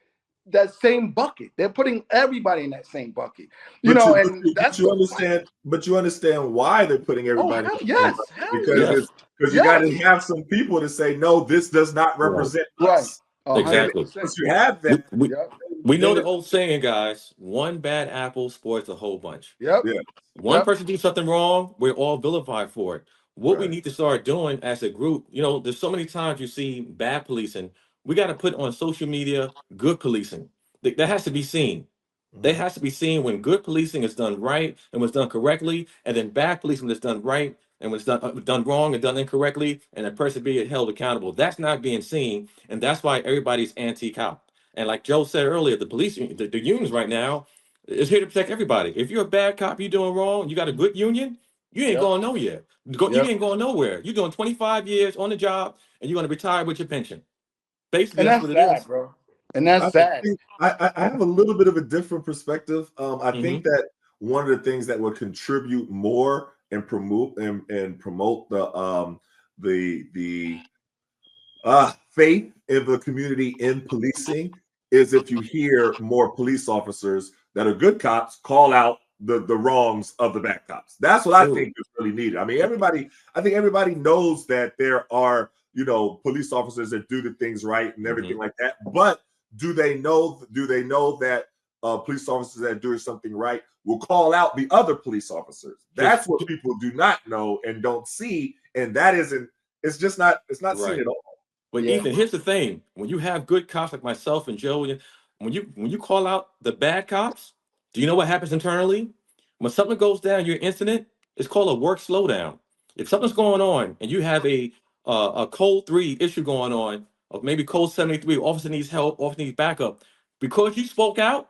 S2: bucket. They're putting everybody in that same bucket. You know, and that's
S1: you understand. But you understand why they're putting everybody.
S2: Oh, yes,
S1: because you got to have some people to say, no, this does not represent us.
S3: Exactly.
S1: Once you have that,
S3: we know the old saying, guys: one bad apple spoils the whole bunch. One person do something wrong, we're all vilified for it. What we need to start doing as a group, you know, there's so many times you see bad policing. We got to put on social media good policing. That has to be seen. That has to be seen when good policing is done right and was done correctly, and then bad policing is done right and was done wrong and done incorrectly, and a person being held accountable. That's not being seen, and that's why everybody's anti-cop. And like Joe said earlier, the police, the unions right now is here to protect everybody. If you're a bad cop, you're doing wrong, you got a good union, you ain't going nowhere. You ain't going nowhere. You're doing 25 years on the job, and you're going to retire with your pension. Basically, that's what it is,
S2: bro. And that's sad.
S1: I have a little bit of a different perspective. I think that one of the things that would contribute more and promote the faith in the community in policing is if you hear more police officers that are good cops call out the wrongs of the bad cops. That's what I think is really needed. I mean, I think everybody knows that there are, you know, police officers that do the things right and everything like that. But do they know that police officers that are doing something right will call out the other police officers? That's what people do not know and don't see, and that isn't. It's just not. It's not seen at all.
S3: But Ethan, here's the thing: when you have good cops like myself and Joe, when you call out the bad cops, do you know what happens internally? When something goes down, your incident, it's called a work slowdown. If something's going on and you have a code 3 issue going on, or maybe code 73, officer needs help, officer needs backup, because you spoke out,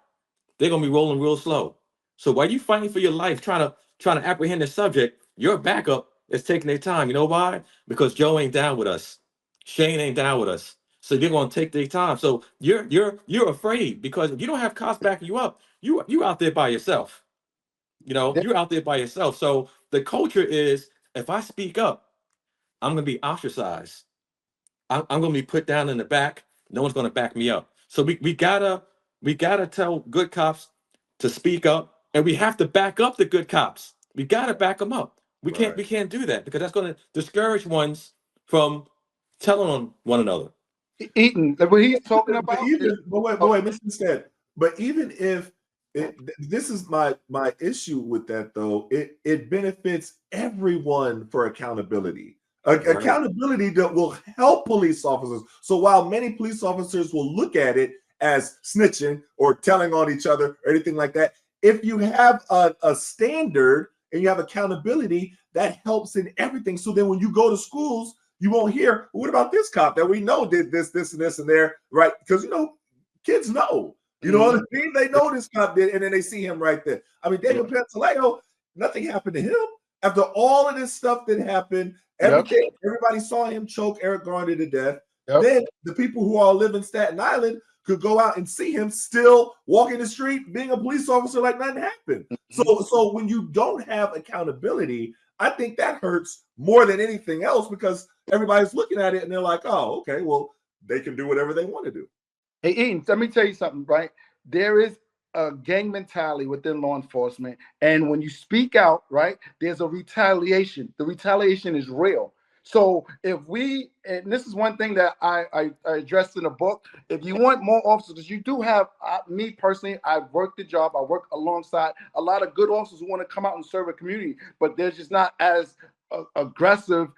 S3: they're gonna be rolling real slow. So while you fighting for your life, trying to apprehend the subject, your backup is taking their time. You know why? Because Joe ain't down with us. Shane ain't down with us. So they're gonna take their time. So you're afraid, because if you don't have cops backing you up, you out there by yourself. You know, you're out there by yourself. So the culture is, if I speak up, I'm gonna be ostracized. I'm gonna be put down in the back. No one's gonna back me up. So we gotta tell good cops to speak up, and we have to back up the good cops. We gotta back them up. We can't do that, because that's gonna discourage ones from telling on one another.
S2: Eaton, what he's talking about.
S1: Wait, Mr. Ested. But even if this is my issue with that, though, it benefits everyone for accountability. Accountability that will help police officers. So while many police officers will look at it as snitching or telling on each other or anything like that, if you have a standard and you have accountability, that helps in everything. So then when you go to schools, you won't hear, what about this cop that we know did this, and this, and there, right? Because, you know, kids know. You know what I mean? They know this cop did, and then they see him right there. I mean, David Pantalejo, nothing happened to him. After all of this stuff that happened, everybody saw him choke Eric Garner to death. Then the people who all live in Staten Island could go out and see him still walking the street, being a police officer like nothing happened. So when you don't have accountability, I think that hurts more than anything else, because everybody's looking at it and they're like, oh, okay, well, they can do whatever they want to do.
S2: Hey, Etan, let me tell you something, right? There is a gang mentality within law enforcement. And when you speak out, right, there's a retaliation. The retaliation is real. So if we, and this is one thing that I addressed in the book, if you want more officers, you do have, me personally, I've worked the job, I work alongside a lot of good officers who want to come out and serve a community, but they're just not as aggressive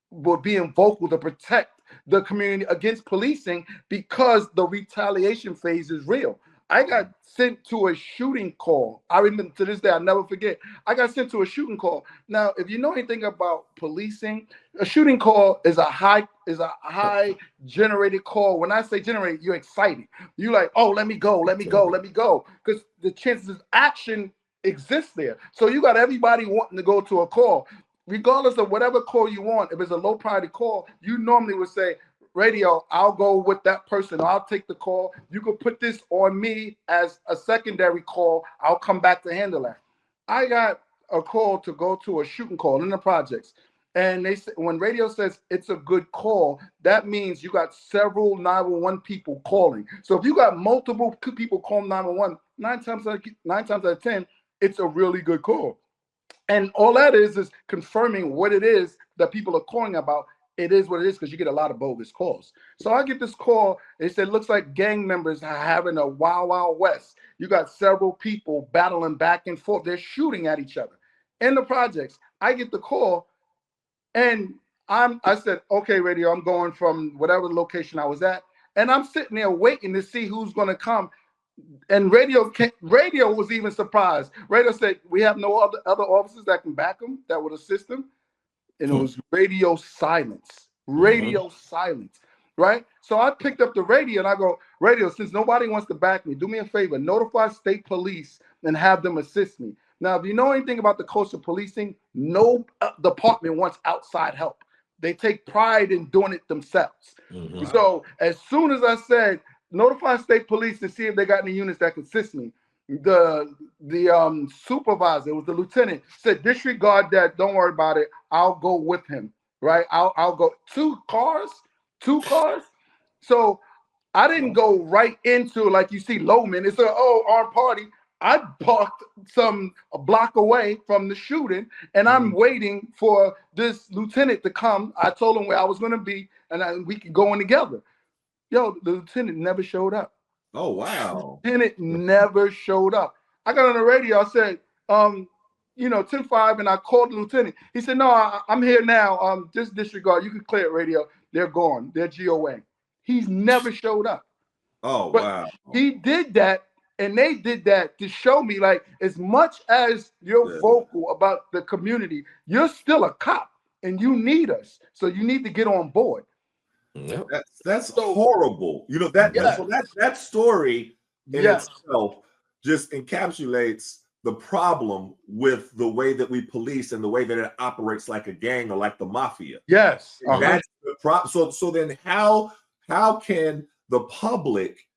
S2: with being vocal to protect the community against policing, because the retaliation phase is real. I got sent to a shooting call. I remember to this day, I'll never forget. I got sent to a shooting call. Now, if you know anything about policing, a shooting call is a high generated call. When I say generated, you're excited. You're like, oh, let me go, because the chances of action exists there. So you got everybody wanting to go to a call. Regardless of whatever call you want, if it's a low priority call, you normally would say, radio, I'll go with that person. I'll take the call. You could put this on me as a secondary call. I'll come back to handle that. I got a call to go to a shooting call in the projects. And they say, when radio says it's a good call, that means you got several 911 people calling. So if you got multiple people calling 911, nine times out of 10, it's a really good call. And all that is confirming what it is that people are calling about. It is what it is, because you get a lot of bogus calls. So I get this call. They said, looks like gang members are having a wild, wild west. You got several people battling back and forth. They're shooting at each other in the projects. I get the call, and I said, okay, radio, I'm going from whatever location I was at. And I'm sitting there waiting to see who's going to come. And radio was even surprised. Radio said, we have no other officers that can back them, that would assist them. And it was radio silence. Silence, right? So I picked up the radio and I go, radio, since nobody wants to back me, do me a favor, notify state police and have them assist me. Now, if you know anything about the culture of policing, no department wants outside help. They take pride in doing it themselves. So as soon as I said, notify state police to see if they got any units that can assist me, the supervisor, it was the lieutenant, said, disregard that, don't worry about it, I'll go with him, right? I'll go. Two cars. So I didn't go right into, like you see Lowman, it's armed party. I parked a block away from the shooting, and I'm waiting for this lieutenant to come. I told him where I was going to be, and we could go in together. Yo, the lieutenant never showed up.
S1: Oh, wow.
S2: Lieutenant never showed up. I got on the radio. I said, 10-5, and I called the lieutenant. He said, no, I'm here now. Just disregard. You can clear it, radio. They're gone. They're GOA. He's never showed up.
S1: Oh,
S2: but
S1: wow.
S2: He did that, and they did that to show me, like, as much as you're vocal about the community, you're still a cop, and you need us. So you need to get on board.
S3: Yep.
S1: That's horrible. You know, that story in itself just encapsulates the problem with the way that we police and the way that it operates like a gang or like the mafia.
S2: Yes.
S1: That's the problem. So then how can the public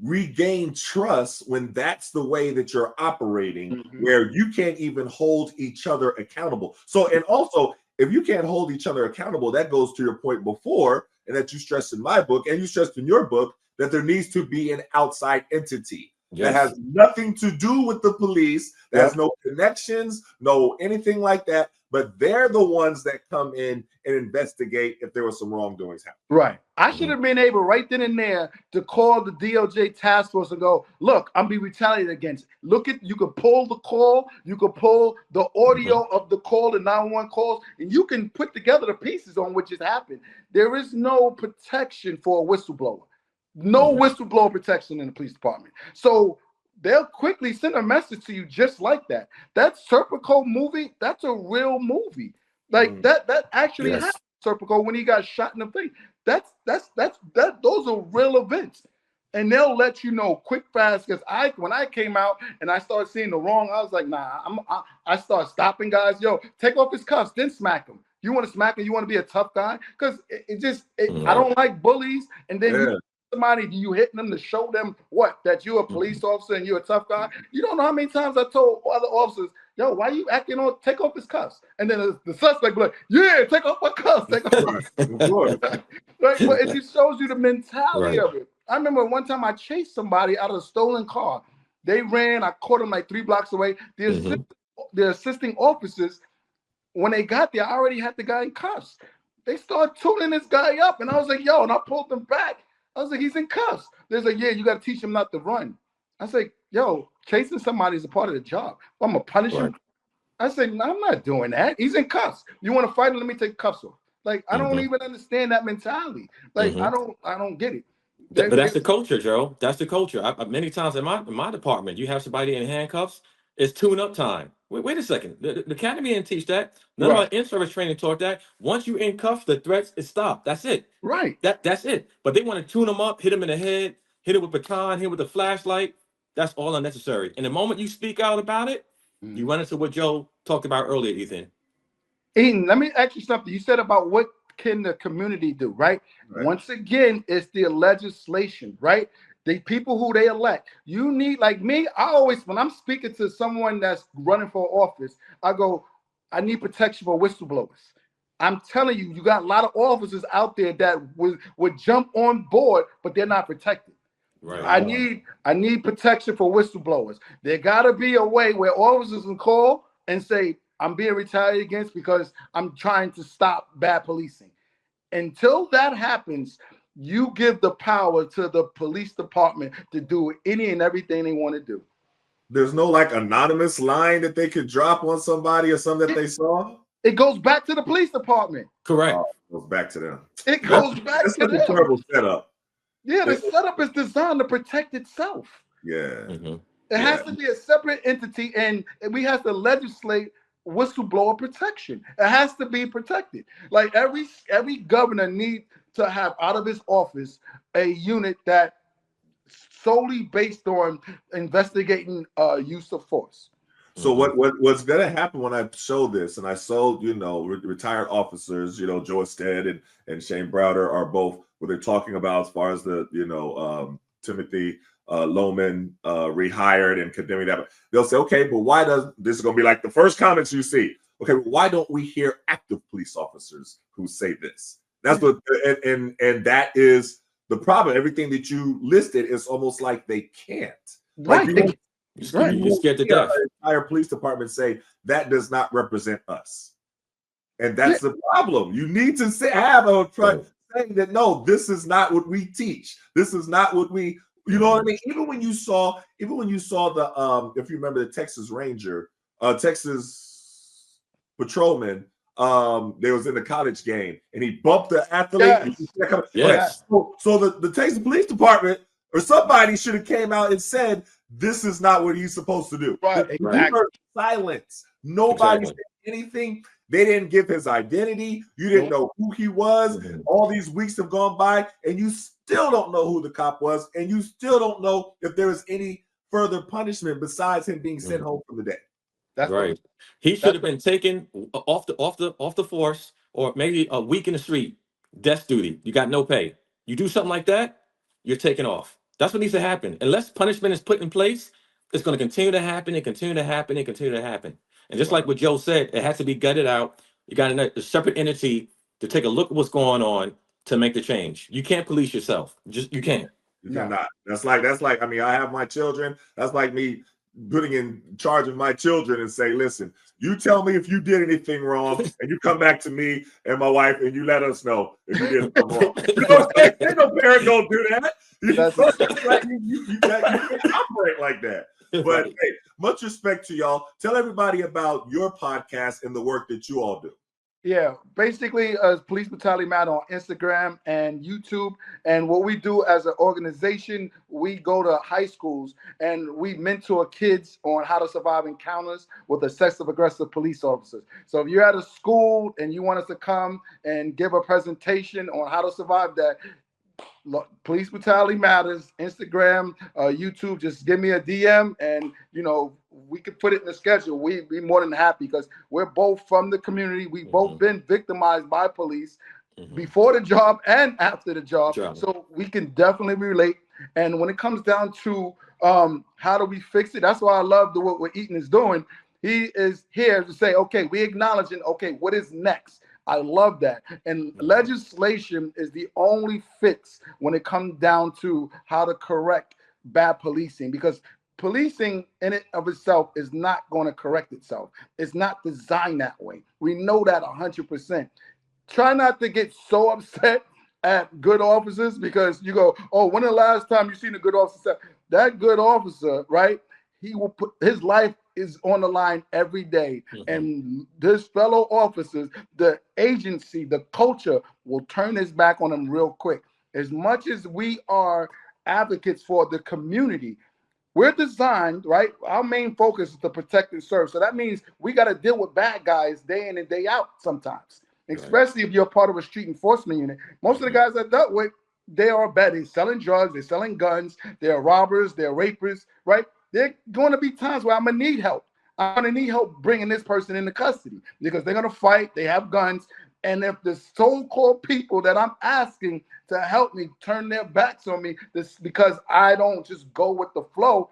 S1: regain trust when that's the way that you're operating, where you can't even hold each other accountable? So, and also, if you can't hold each other accountable, that goes to your point before, and that you stressed in my book, and you stressed in your book, that there needs to be an outside entity that has nothing to do with the police, that has no connections, no anything like that, but they're the ones that come in and investigate if there was some wrongdoings happening.
S2: Right. I should have been able right then and there to call the DOJ task force and go, look, I'm being retaliated against. You could pull the call, you could pull the audio of the call, the 911 calls, and you can put together the pieces on which has happened. There is no protection for a whistleblower. No whistleblower protection in the police department. So they'll quickly send a message to you just like that. That Serpico movie, that's a real movie. Like that actually happened. Serpico, when he got shot in the face. Those are real events. And they'll let you know quick, fast. Because when I came out and I started seeing the wrong, I was like, nah, I started stopping guys. Yo, take off his cuffs, then smack him. You want to smack him? You want to be a tough guy? Because I don't like bullies. And then somebody, you hitting them to show them what? That you're a police officer and you're a tough guy. You don't know how many times I told other officers, yo, why you acting on, take off his cuffs? And then the suspect be like, yeah, take off my cuffs. Take off. Right? But it just shows you the mentality of it. I remember one time I chased somebody out of a stolen car. They ran, I caught them like 3 blocks away. The assisting officers, when they got there, I already had the guy in cuffs. They started tuning this guy up, and I was like, yo, and I pulled them back. I was like, he's in cuffs. They're like, yeah, you got to teach him not to run. I was like, yo, chasing somebody is a part of the job. I'm going to punish him. I said, no, I'm not doing that. He's in cuffs. You want to fight him? Let me take cuffs off. Like, I don't even understand that mentality. Like, I don't get it.
S3: But that's the culture, Joe. That's the culture. Many times in my department, you have somebody in handcuffs. It's tune-up time. Wait a second. The academy didn't teach that. None of our in-service training taught that. Once you in cuffs, the threats is stopped. That's it.
S2: Right.
S3: That's it. But they want to tune them up, hit them in the head, hit it with baton, hit it with a flashlight. That's all unnecessary. And the moment you speak out about it, you run into what Joe talked about earlier, Ethan.
S2: Ethan, let me ask you something. You said about what can the community do, right? Once again, it's the legislation, right? The people who they elect. You need, like me, I always, when I'm speaking to someone that's running for office, I go, I need protection for whistleblowers. I'm telling you, you got a lot of officers out there that would jump on board, but they're not protected.
S3: Right.
S2: I need protection for whistleblowers. There gotta be a way where officers can call and say, I'm being retaliated against because I'm trying to stop bad policing. Until that happens, you give the power to the police department to do any and everything they want to do.
S1: There's no like anonymous line that they could drop on somebody or something that they saw?
S2: It goes back to the police department.
S3: Correct.
S1: It goes back to them.
S2: It goes back to them.
S1: That's a terrible setup.
S2: Yeah, the setup is designed to protect itself.
S1: Yeah.
S2: It has to be a separate entity, and we have to legislate whistleblower protection. It has to be protected. Like every governor needs to have out of his office a unit that solely based on investigating use of force.
S1: So what's gonna happen when I show this, and I showed, retired officers, Joe Ested and Shane Browder are both what they're talking about as far as the, Timothy Loman rehired and condemning that. They'll say, okay, but why does this is gonna be like the first comments you see? Okay, why don't we hear active police officers who say this? That's what and that is the problem. Everything that you listed is almost like they can't.
S2: Right.
S1: Like,
S3: you're scared to death.
S1: The entire police department say that does not represent us, and that's the problem. You need to have a saying that no, this is not what we teach. This is not what we. You know what I mean? Even when you saw the if you remember the Texas Ranger, Texas patrolman, they was in the college game and he bumped the athlete.
S3: Yes.
S1: So the Texas Police Department or somebody should have came out and said, this is not what he's supposed to do.
S2: Right.
S1: Exactly. Silence. Nobody said anything. They didn't give his identity. You didn't know who he was. All these weeks have gone by, and you still don't know who the cop was, and you still don't know if there was any further punishment besides him being sent home for the day.
S3: That's right. He should have been taken off the force, or maybe a week in the street, desk duty. You got no pay. You do something like that, you're taken off. That's what needs to happen. Unless punishment is put in place, it's going to continue to happen and continue to happen and continue to happen. And just like what Joe said, it has to be gutted out. You got a separate entity to take a look at what's going on to make the change. You can't police yourself. You can't.
S1: You cannot. That's like, I mean, I have my children. That's like me putting in charge of my children and say, listen, you tell me if you did anything wrong and you come back to me and my wife and you let us know if you did something wrong. You know what I'm saying? No parent don't do that. You can't operate like that. But hey, much respect to y'all. Tell everybody about your podcast and the work that you all do.
S2: Yeah, basically, Police Brutality Matter on Instagram and YouTube. And what we do as an organization, we go to high schools and we mentor kids on how to survive encounters with excessive aggressive police officers. So if you're at a school and you want us to come and give a presentation on how to survive that, Police Brutality Matters, Instagram, YouTube, just give me a DM and, we could put it in the schedule. We'd be more than happy because we're both from the community. We've both been victimized by police. before the job and after the job. So we can definitely relate. And when it comes down to how do we fix it, that's why I love what Etan is doing. He is here to say, okay, we acknowledging, okay, what is next? I love that. And legislation is the only fix when it comes down to how to correct bad policing, because policing in it of itself is not going to correct itself. It's not designed that way. We know that 100%. Try not to get so upset at good officers, because you go, oh, when the last time you seen a good officer? That good officer, right? He will put his life is on the line every day. And this fellow officers, the agency, the culture will turn his back on him real quick. As much as we are advocates for the community, we're designed, right? Our main focus is to protect and serve. So that means we got to deal with bad guys day in and day out sometimes, especially if you're part of a street enforcement unit. Most of the guys I dealt with, they are bad. They're selling drugs, they're selling guns, they're robbers, they're rapers, right? There are going to be times where I'm going to need help. I'm going to need help bringing this person into custody because they're going to fight, they have guns. And if the so-called people that I'm asking to help me turn their backs on me, this because I don't just go with the flow,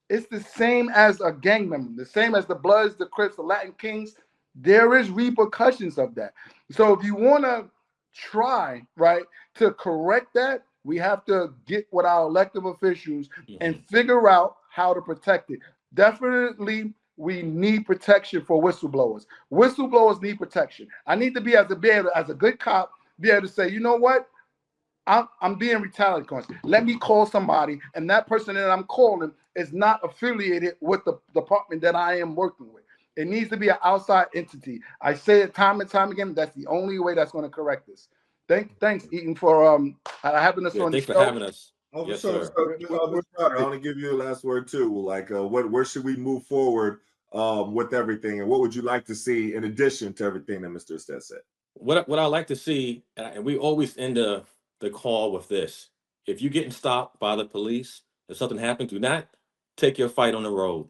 S2: it's the same as a gang member, the same as the Bloods, the Crips, the Latin Kings. There is repercussions of that. So if you want to try, right, to correct that, we have to get with our elected officials and figure out how to protect it. Definitely, we need protection for whistleblowers. Whistleblowers need protection. I need to be able, as a good cop, be able to say, you know what? I'm being retaliated against. Let me call somebody, and that person that I'm calling is not affiliated with the department that I am working with. It needs to be an outside entity. I say it time and time again. That's the only way that's going to correct this. Thanks, Etan, for having us on the show.
S3: Thanks for having us.
S1: Oh, yes, sir. Mr. Browder, I want to give you a last word too. Like, where should we move forward with everything, and what would you like to see in addition to everything that Mr. Ested said?
S3: What I like to see, and we always end the call with this: if you're getting stopped by the police, if something happens, do not take your fight on the road.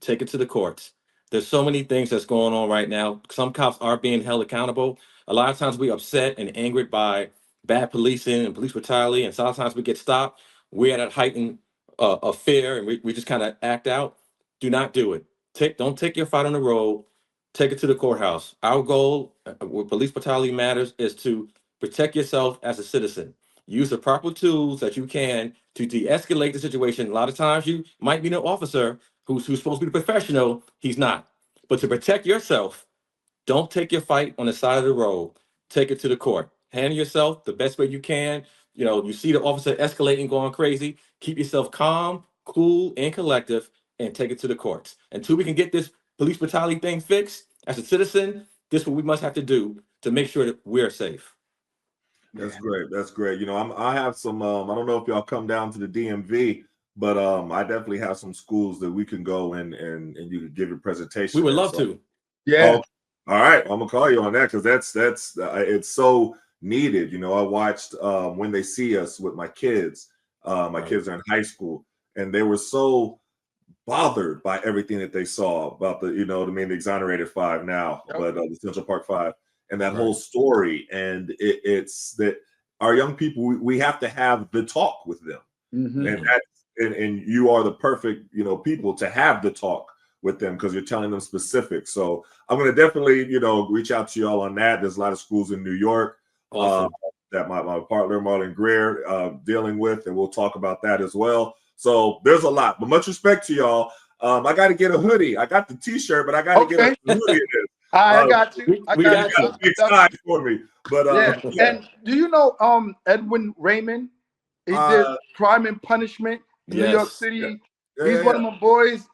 S3: Take it to the courts. There's so many things that's going on right now. Some cops are being held accountable. A lot of times we upset and angered by bad policing and police brutality, and sometimes we get stopped. We're at a heightened of fear, and we just kind of act out. Do not do it. Don't take your fight on the road. Take it to the courthouse. Our goal with police brutality matters is to protect yourself as a citizen. Use the proper tools that you can to de-escalate the situation. A lot of times you might be an officer who's supposed to be the professional. He's not. But to protect yourself, don't take your fight on the side of the road. Take it to the court. Handle yourself the best way you can. You know, you see the officer escalating, going crazy. Keep yourself calm, cool, and collective, and take it to the courts. Until we can get this police brutality thing fixed, as a citizen, this is what we must have to do to make sure that we're safe.
S1: That's great. That's great. You know, I have some. I don't know if y'all come down to the DMV, but I definitely have some schools that we can go and you can give a presentation.
S3: We would love to.
S2: Yeah.
S1: Oh, all right. I'm gonna call you on that because that's it's so needed. You know, I watched When They See Us with my kids. My kids are in high school, and they were so bothered by everything that they saw about the, the exonerated 5 now, but the Central Park 5 and that whole story. And it's that our young people, we have to have the talk with them. And you are the perfect, people to have the talk with them because you're telling them specifics. So I'm going to definitely, reach out to y'all on that. There's a lot of schools in New York that my partner, Marlon Greer, dealing with, and we'll talk about that as well. So there's a lot, but much respect to y'all. I got to get a hoodie. I got the T-shirt, but I got to get a hoodie in this.
S2: I got you. I got you.
S1: Big size for me. But
S2: And do you know Edwin Raymond? He did Crime and Punishment, New York City. He's one of my boys.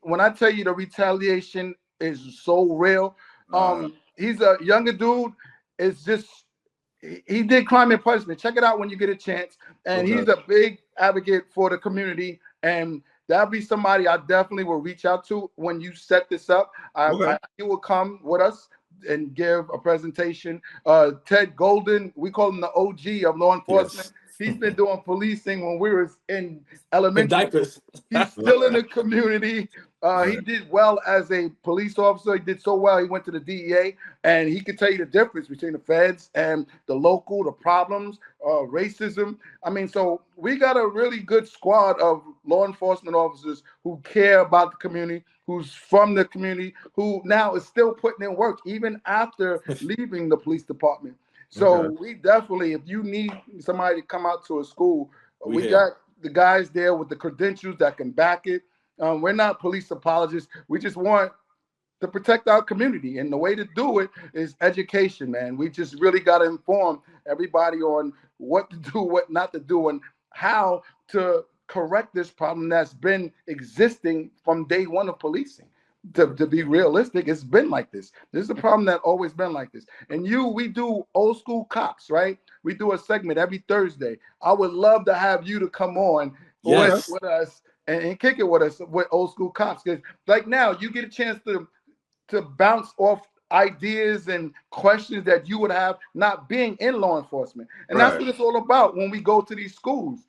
S2: When I tell you the retaliation is so real. He's a younger dude. It's just he did Crime and Punishment. Check it out when you get a chance. And he's a big advocate for the community. And that'll be somebody I definitely will reach out to when you set this up. He will come with us and give a presentation. Ted Golden, we call him the OG of law enforcement. He's been doing policing when we were in
S3: In
S2: elementary.
S3: diapers.
S2: He's still in the community. He did well as a police officer. He did so well. He went to the DEA, and he could tell you the difference between the feds and the local, the problems, racism. I mean, so we got a really good squad of law enforcement officers who care about the community, who's from the community, who now is still putting in work even after leaving the police department. So we definitely, if you need somebody to come out to a school, we got the guys there with the credentials that can back it. We're not police apologists. We just want to protect our community. And the way to do it is education, man. We just really got to inform everybody on what to do, what not to do, and how to correct this problem that's been existing from day one of policing. To be realistic, it's been like this. This is a problem that always been like this. And we do old school cops, right? We do a segment every Thursday. I would love to have you to come on with us and kick it with us with old school cops. Because like now, you get a chance to bounce off ideas and questions that you would have not being in law enforcement. And that's what it's all about when we go to these schools.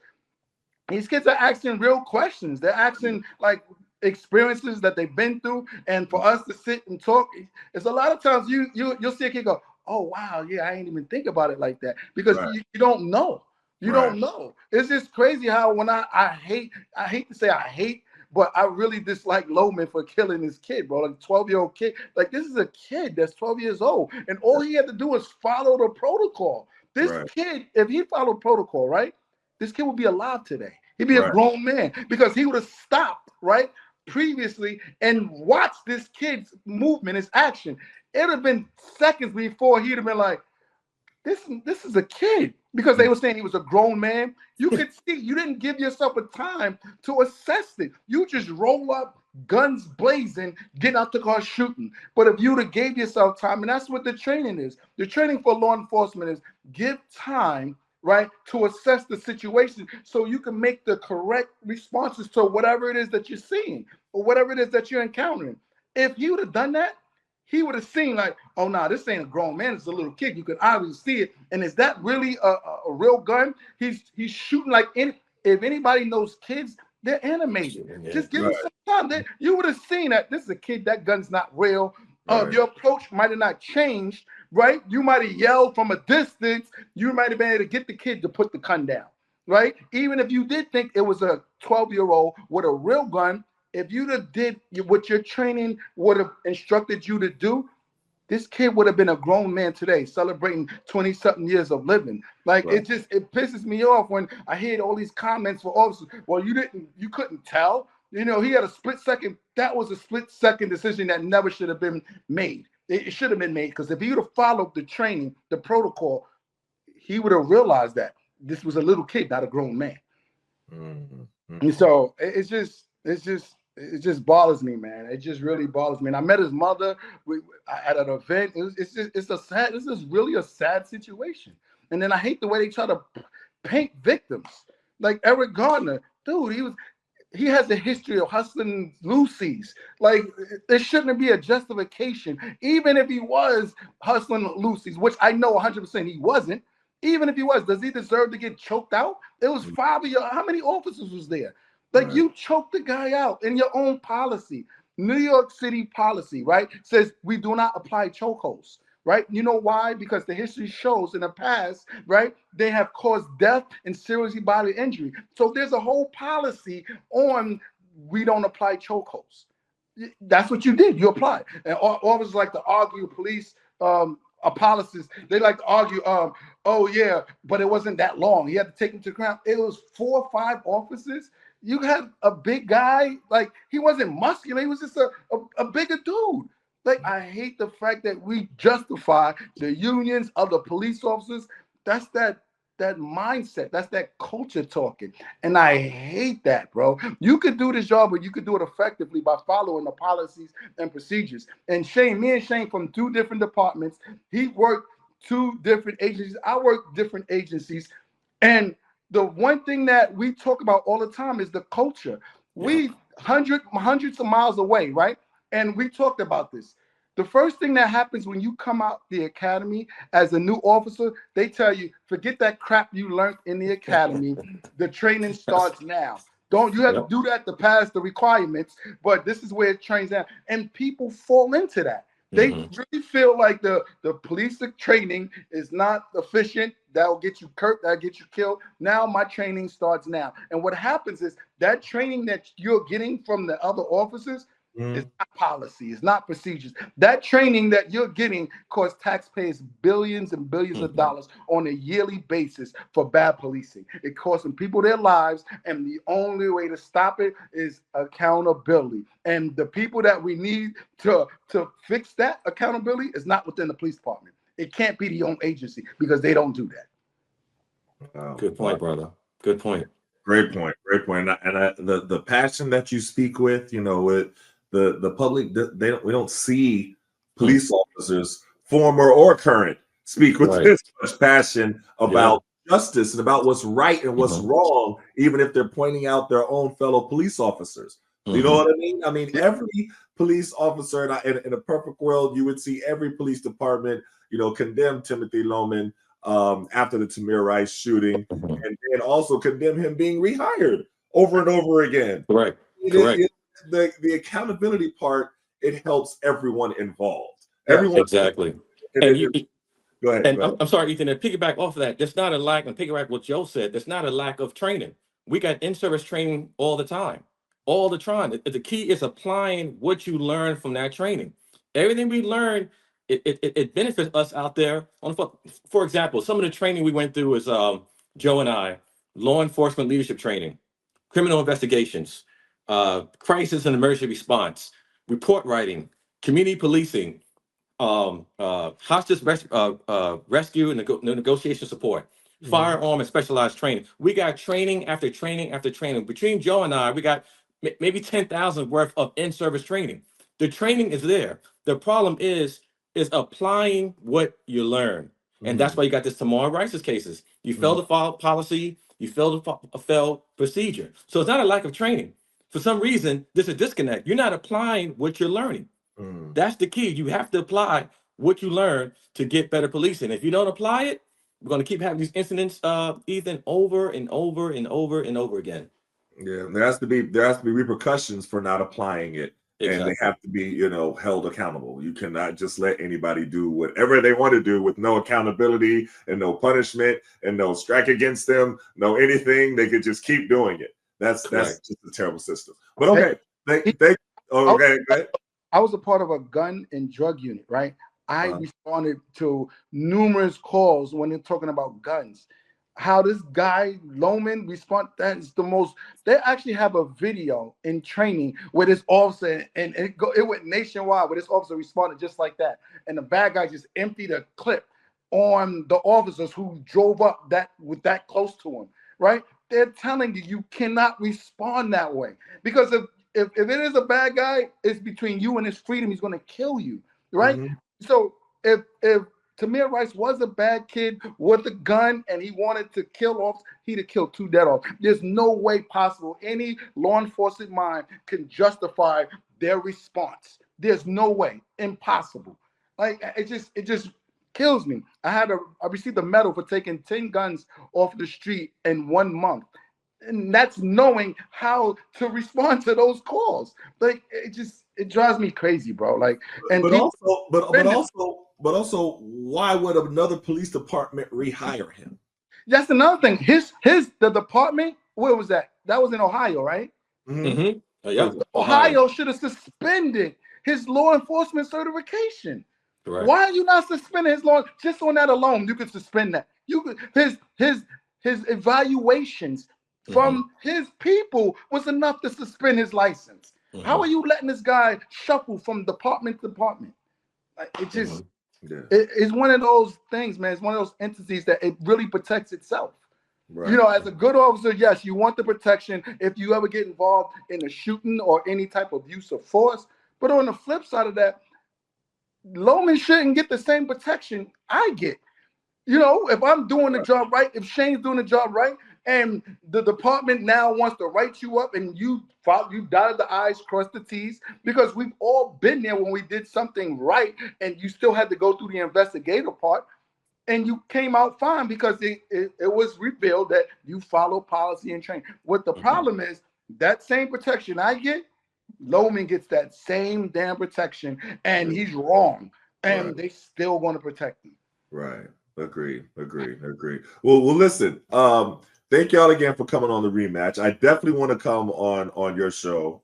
S2: These kids are asking real questions. They're asking like experiences that they've been through, and for us to sit and talk, it's a lot of times you'll see a kid go, oh wow, yeah, I ain't even think about it like that, because you don't know. You don't know. It's just crazy how when I hate to say I hate, but I really dislike Loman for killing this kid, bro. Like 12-year-old kid. Like this is a kid that's 12 years old, and all he had to do was follow the protocol. This kid, if he followed protocol, right, this kid would be alive today. He'd be a grown man because he would have stopped, right, previously and watched this kid's movement, his action. It would have been seconds before he'd have been like, this is a kid, because they were saying he was a grown man. You could see you didn't give yourself a time to assess it. You just roll up, guns blazing, get out the car shooting. But if you'd have gave yourself time, and that's what the training is. The training for law enforcement is give time, right, to assess the situation so you can make the correct responses to whatever it is that you're seeing or whatever it is that you're encountering. If he would have done that, he would have seen like, oh, no, this ain't a grown man. It's a little kid. You can obviously see it. And is that really a real gun? He's shooting like if anybody knows kids, they're animated. Just give him some time. You would have seen that this is a kid. That gun's not real. Your approach might have not changed, right? You might have yelled from a distance. You might have been able to get the kid to put the gun down, right? Even if you did think it was a 12-year-old with a real gun, if you did what your training would have instructed you to do, this kid would have been a grown man today, celebrating 20-something years of living. Like it pisses me off when I hear all these comments for officers. Well, you couldn't tell. You know, he had a split second. That was a split second decision that never should have been made. It should have been made, because if he would have followed the training, the protocol, he would have realized that this was a little kid, not a grown man. And so it just bothers me, man. It just really bothers me. And I met his mother at an event. This is really a sad situation. And then I hate the way they try to paint victims. Like Eric Gardner, dude, he has a history of hustling Lucy's. Like, there shouldn't be a justification, even if he was hustling Lucy's, which I know 100% he wasn't. Even if he was, does he deserve to get choked out? It was 5 of you. How many officers was there? Like, you choked the guy out in your own policy. New York City policy, right, says we do not apply chokeholds. Right? You know why? Because the history shows in the past, right, they have caused death and serious bodily injury. So there's a whole policy on we don't apply chokeholds. That's what you did. You applied. And officers like to argue, police apologists, they like to argue, oh yeah, but it wasn't that long. He had to take him to the ground. It was 4 or 5 officers. You had a big guy, like he wasn't muscular, he was just a bigger dude. Like, I hate the fact that we justify the unions of the police officers. That's that mindset. That's that culture talking. And I hate that, bro. You could do this job, but you could do it effectively by following the policies and procedures. And me and Shane from 2 different departments. He worked 2 different agencies. I worked different agencies. And the one thing that we talk about all the time is the culture. We hundreds of miles away, right? And we talked about this. The first thing that happens when you come out the academy as a new officer, they tell you, forget that crap you learned in the academy. The training starts now. Don't you have to do that to pass the requirements, but this is where it trains out. And people fall into that. They really feel like the police training is not efficient. That'll get you hurt. That'll get you killed. Now my training starts now. And what happens is that training that you're getting from the other officers is not policy. It's not procedures. That training that you're getting costs taxpayers billions and billions of dollars on a yearly basis for bad policing. It costs them people their lives, and the only way to stop it is accountability. And the people that we need to fix that accountability is not within the police department. It can't be the own agency because they don't do that.
S3: Good point, brother. Good point.
S1: Great point. Great point. And the passion that you speak with, you know, with the public, we don't see police officers, former or current, speak with this much passion about justice and about what's right and what's wrong, even if they're pointing out their own fellow police officers. You know what I mean? I mean, every police officer in a perfect world, you would see every police department, you know, condemn Timothy Loman after the Tamir Rice shooting, and then also condemn him being rehired over and over again.
S3: Correct.
S1: The accountability part, it helps everyone involved.
S3: Exactly. And
S1: go ahead.
S3: And I'm sorry, Ethan, to piggyback off of that, there's not a lack, and piggyback what Joe said, there's not a lack of training. We got in-service training all the time. All the time. The key is applying what you learn from that training. Everything we learn, it benefits us out there. For example, some of the training we went through is Joe and I, law enforcement leadership training, criminal investigations, crisis and emergency response, report writing, community policing, hostage rescue and negotiation support, firearm and specialized training. We got training after training after training. Between Joe and I, we got maybe 10,000 worth of in-service training. The training is there. The problem is applying what you learn. And that's why you got this Tamir Rice's cases. You failed to follow policy, you failed to fail procedure. So it's not a lack of training. For some reason, there's a disconnect. You're not applying what you're learning. That's the key. You have to apply what you learn to get better policing. If you don't apply it, we're going to keep having these incidents, Ethan, over and over and over and over again.
S1: Yeah, there has to be repercussions for not applying it, and they have to be, you know, held accountable. You cannot just let anybody do whatever they want to do with no accountability and no punishment and no strike against them, no anything. They could just keep doing it. That's just a terrible system. But okay,
S2: I was a part of a gun and drug unit, right? I responded to numerous calls when they're talking about guns. How this guy Loman respond, that is the most. They actually have a video in training where this officer, and it went nationwide, where this officer responded just like that, and the bad guy just emptied a clip on the officers who drove up that close to him, right? They're telling you cannot respond that way, because if it is a bad guy, it's between you and his freedom. He's going to kill you, right? So if Tamir Rice was a bad kid with a gun and he wanted to kill off, he'd have killed 2 dead off. There's no way possible any law enforcement mind can justify their response. There's no way. Impossible. Like, it just kills me. I received a medal for taking 10 guns off the street in 1 month. And that's knowing how to respond to those calls. Like, it drives me crazy, bro. Like, and
S1: but also, why would another police department rehire him?
S2: That's another thing. The department, where was that? That was in Ohio, right? Ohio should have suspended his law enforcement certification. Correct. Why are you not suspending his law? Just on that alone, you could suspend that. You could his evaluations from his people was enough to suspend his license. How are you letting this guy shuffle from department to department? Like, it just it's one of those things, man. It's one of those entities that it really protects itself. Right. You know, as a good officer, yes, you want the protection if you ever get involved in a shooting or any type of use of force. But on the flip side of that, Loman shouldn't get the same protection I get. You know, if I'm doing the job right, if Shane's doing the job right, and the department now wants to write you up, and you dotted the I's, crossed the T's, because we've all been there when we did something right, and you still had to go through the investigative part, and you came out fine because it was revealed that you follow policy and training. What the problem is, that same protection I get, Loman gets that same damn protection, and he's wrong, and they still want to protect him.
S1: Right. Agreed. Well, listen. Thank y'all again for coming on the Rematch. I definitely want to come on your show.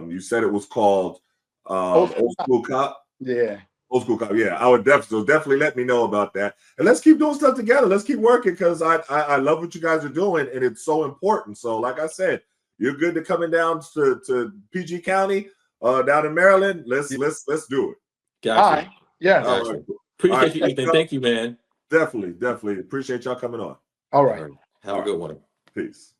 S1: You said it was called Old School Cop.
S2: Yeah.
S1: Old School Cop. Yeah, I would definitely let me know about that. And let's keep doing stuff together. Let's keep working, because I love what you guys are doing, and it's so important. So, like I said, you're good to coming down to PG County, down in Maryland. Let's do it.
S3: Gotcha.
S2: All right. Yeah.
S1: All right.
S3: Appreciate you, Ethan. Thank you, man.
S1: Definitely appreciate y'all coming on.
S2: All right.
S3: Have a good one.
S1: Peace.